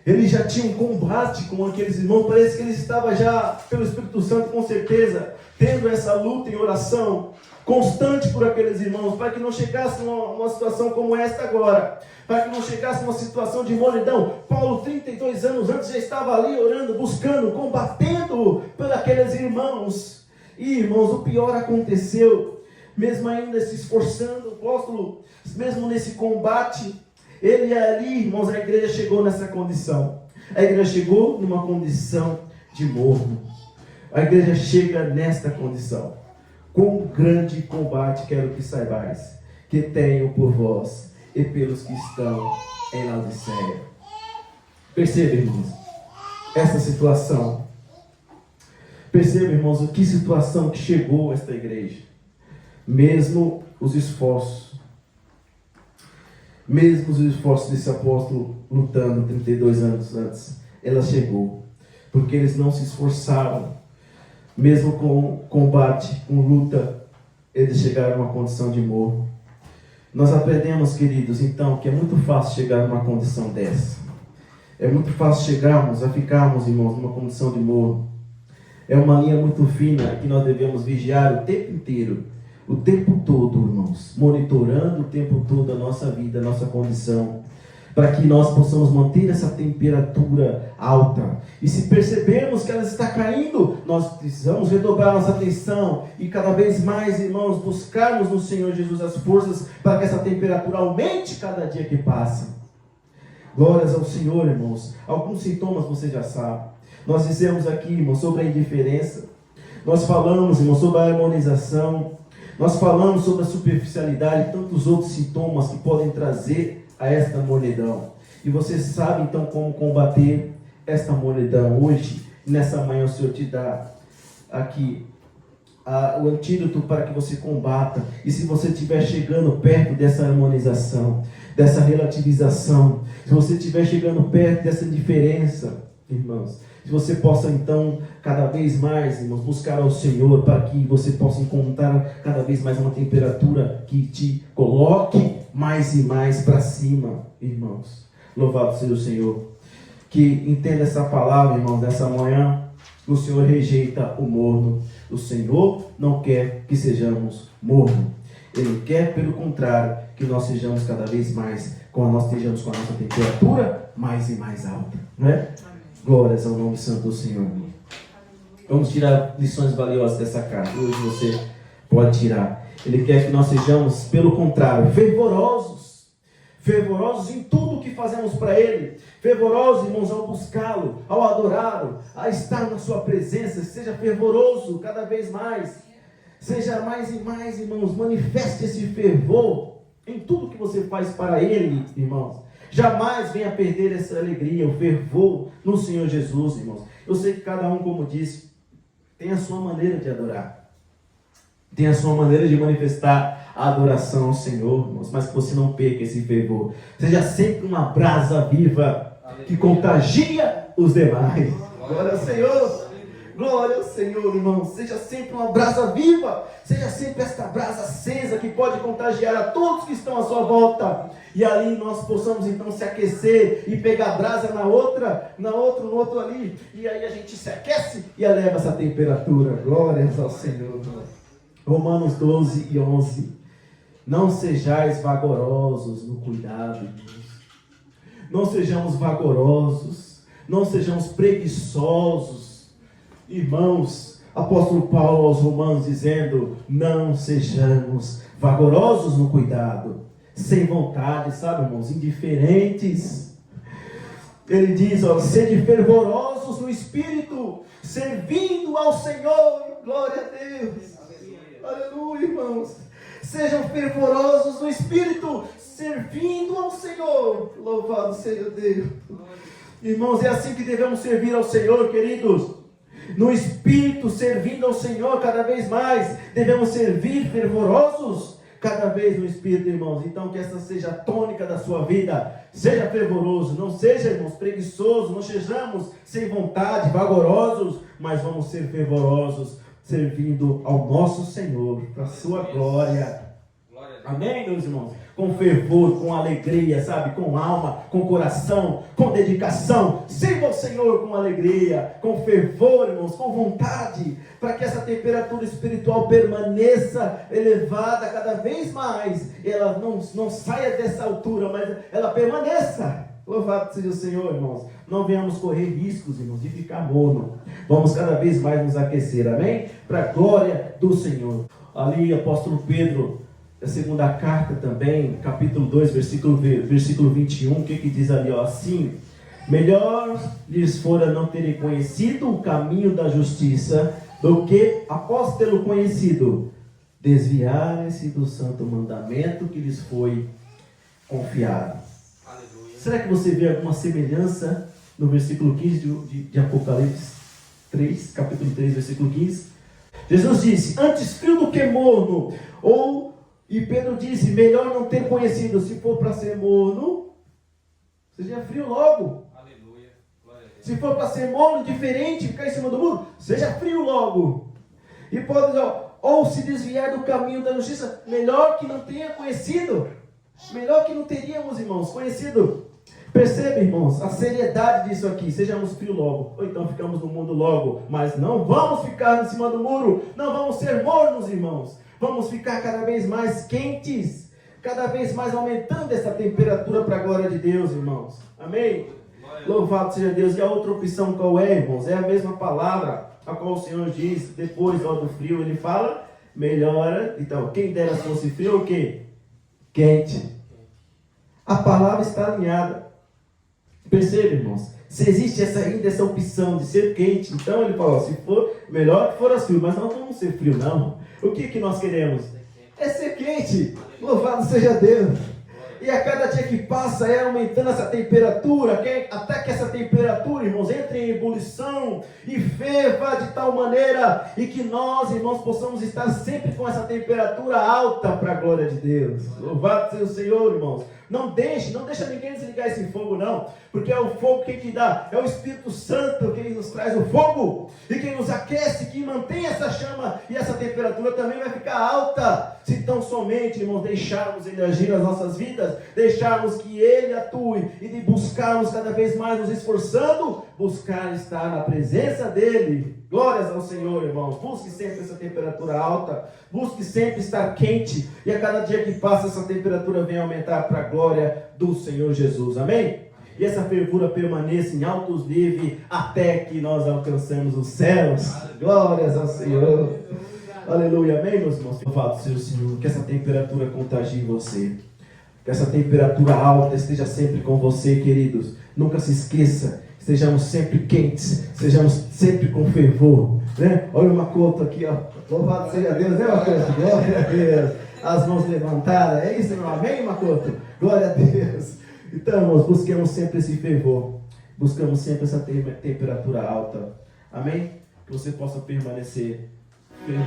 ele já tinha um combate com aqueles irmãos. Parece que ele estava já, pelo Espírito Santo, com certeza, tendo essa luta em oração constante por aqueles irmãos, para que não chegasse uma situação como esta agora, para que não chegasse uma situação de mornidão. Paulo, 32 anos antes, já estava ali orando, buscando, combatendo por aqueles irmãos. E, irmãos, o pior aconteceu. Mesmo ainda se esforçando, o apóstolo, mesmo nesse combate, ele ali, irmãos, a igreja chegou nessa condição. A igreja chegou numa condição de morno. A igreja chega nesta condição. Com grande combate, quero que saibais, que tenho por vós e pelos que estão em Laodiceia. Perceba, irmãos, essa situação. Perceba, irmãos, que situação que chegou esta igreja. Mesmo os esforços desse apóstolo lutando 32 anos antes, ela chegou, porque eles não se esforçaram, mesmo com combate, com luta, eles chegaram a uma condição de morro. Nós aprendemos, queridos, então, que é muito fácil chegar numa condição dessa, é muito fácil chegarmos a ficarmos, irmãos, numa condição de morro. É uma linha muito fina que nós devemos vigiar o tempo inteiro, o tempo todo, irmãos, monitorando o tempo todo a nossa vida, a nossa condição, para que nós possamos manter essa temperatura alta. E se percebermos que ela está caindo, nós precisamos redobrar nossa atenção e cada vez mais, irmãos, buscarmos no Senhor Jesus as forças para que essa temperatura aumente cada dia que passa. Glórias ao Senhor, irmãos. Alguns sintomas você já sabe. Nós dissemos aqui, irmãos, sobre a indiferença. Nós falamos, irmãos, sobre a harmonização. Nós falamos sobre a superficialidade e tantos outros sintomas que podem trazer a esta mornidão. E você sabe então como combater esta mornidão. Hoje, nessa manhã, o Senhor te dá aqui o antídoto para que você combata. E se você estiver chegando perto dessa harmonização, dessa relativização, se você estiver chegando perto dessa diferença, irmãos, se você possa então cada vez mais, irmãos, buscar ao Senhor para que você possa encontrar cada vez mais uma temperatura que te coloque mais e mais para cima, irmãos. Louvado seja o Senhor. Que entenda essa palavra, irmãos, dessa manhã. O Senhor rejeita o morno. O Senhor não quer que sejamos morno. Ele quer, pelo contrário, que nós sejamos cada vez mais, nós estejamos com a nossa temperatura mais e mais alta, não é? Glórias ao nome santo do Senhor. Vamos tirar lições valiosas dessa carta. Hoje você pode tirar. Ele quer que nós sejamos, pelo contrário, fervorosos. fervorosos em tudo que fazemos para Ele, fervorosos, irmãos, ao buscá-lo, ao adorá-lo, a estar na sua presença. Seja fervoroso cada vez mais, seja mais e mais, irmãos, manifeste esse fervor em tudo que você faz para Ele, irmãos. Jamais venha perder essa alegria, o fervor no Senhor Jesus, irmãos. Eu sei que cada um, como disse, tem a sua maneira de adorar, tem a sua maneira de manifestar a adoração ao Senhor, irmãos, mas que você não perca esse fervor. Seja sempre uma brasa viva que contagia os demais. Glória ao Senhor. Glória ao Senhor, irmãos. Seja sempre uma brasa viva. Seja sempre esta brasa acesa que pode contagiar a todos que estão à sua volta. E ali nós possamos então se aquecer e pegar brasa no outro ali. E aí a gente se aquece e eleva essa temperatura. Glórias ao Senhor. Romanos 12 e 11. Não sejais vagarosos no cuidado, irmãos. Não sejamos vagarosos. Não sejamos preguiçosos. Irmãos, apóstolo Paulo aos Romanos dizendo: não sejamos vagarosos no cuidado, sem vontade, sabe, irmãos, indiferentes. Ele diz: ó, sede fervorosos no Espírito, servindo ao Senhor. Glória a Deus. Aleluia, irmãos. Sejam fervorosos no Espírito, servindo ao Senhor. Louvado seja Deus. Irmãos, é assim que devemos servir ao Senhor, queridos. No Espírito, servindo ao Senhor cada vez mais. Devemos servir fervorosos cada vez no Espírito, irmãos. Então que essa seja a tônica da sua vida. Seja fervoroso, não seja, irmãos, preguiçoso. Não sejamos sem vontade, vagarosos, mas vamos ser fervorosos, servindo ao nosso Senhor, para a sua glória. Amém, meus irmãos? Com fervor, com alegria, sabe? Com alma, com coração, com dedicação. Sirva ao Senhor com alegria, com fervor, irmãos, com vontade, para que essa temperatura espiritual permaneça elevada cada vez mais. Ela não saia dessa altura, mas ela permaneça. Louvado seja o Senhor, irmãos. Não venhamos correr riscos, irmãos, de ficar morno. Vamos cada vez mais nos aquecer, amém? Para a glória do Senhor. Ali, apóstolo Pedro, a segunda carta também, capítulo 2, versículo 21, o que diz ali? Ó, assim: melhor lhes fora não terem conhecido o caminho da justiça, do que, após tê-lo conhecido, desviarem-se do santo mandamento que lhes foi confiado. Aleluia. Será que você vê alguma semelhança no versículo 15 de Apocalipse 3, capítulo 3, versículo 15? Jesus disse: antes frio do que morno. E Pedro disse: melhor não ter conhecido. Se for para ser morno, seja frio logo. Aleluia. Se for para ser morno, diferente, ficar em cima do muro, seja frio logo. E pode dizer: ou se desviar do caminho da justiça, melhor que não tenha conhecido. Melhor que não teríamos, irmãos, conhecido. Perceba, irmãos, a seriedade disso aqui. Sejamos frio logo, ou então ficamos no mundo logo. Mas não vamos ficar em cima do muro. Não vamos ser mornos, irmãos. Vamos ficar cada vez mais quentes, cada vez mais aumentando essa temperatura para a glória de Deus, irmãos. Amém? Louvado seja Deus. E a outra opção qual é, irmãos? É a mesma palavra a qual o Senhor diz depois do frio. Ele fala: melhora. Então, quem dera fosse frio, o quê? Quente. A palavra está alinhada. Perceba, irmãos, se existe ainda essa opção de ser quente, então ele fala: se for, melhor que for frio, mas não vamos ser frio, não. O que nós queremos? É ser quente. Louvado seja Deus. E a cada dia que passa é aumentando essa temperatura, até que essa temperatura, irmãos, entre em ebulição e ferva de tal maneira, e que nós, irmãos, possamos estar sempre com essa temperatura alta para a glória de Deus. Louvado seja o Senhor, irmãos. Não deixa ninguém desligar esse fogo, não. Porque é o fogo quem te dá. É o Espírito Santo quem nos traz o fogo. E quem nos aquece, que mantém essa chama. E essa temperatura também vai ficar alta. Se tão somente, irmãos, deixarmos Ele agir nas nossas vidas. Deixarmos que Ele atue. E de buscarmos cada vez mais, nos esforçando. Buscar estar na presença dEle. Glórias ao Senhor, irmãos. Busque sempre essa temperatura alta. Busque sempre estar quente. E a cada dia que passa, essa temperatura vem aumentar para a glória do Senhor Jesus. Amém? E essa fervura permaneça em altos níveis até que nós alcancemos os céus. Glórias ao Senhor. Aleluia. Amém, meus irmãos? Louvado seja o Senhor. Que essa temperatura contagie você. Que essa temperatura alta esteja sempre com você, queridos. Nunca se esqueça, estejamos sempre quentes, sejamos sempre com fervor, né? Olha o Makoto aqui, ó. Louvado seja Deus, né, Makoto? Glória a Deus. As mãos levantadas, é isso, meu? Amém, Makoto? Glória a Deus. Então, irmãos, busquemos sempre esse fervor, buscamos sempre essa temperatura alta. Amém? Que você possa permanecer fervoroso.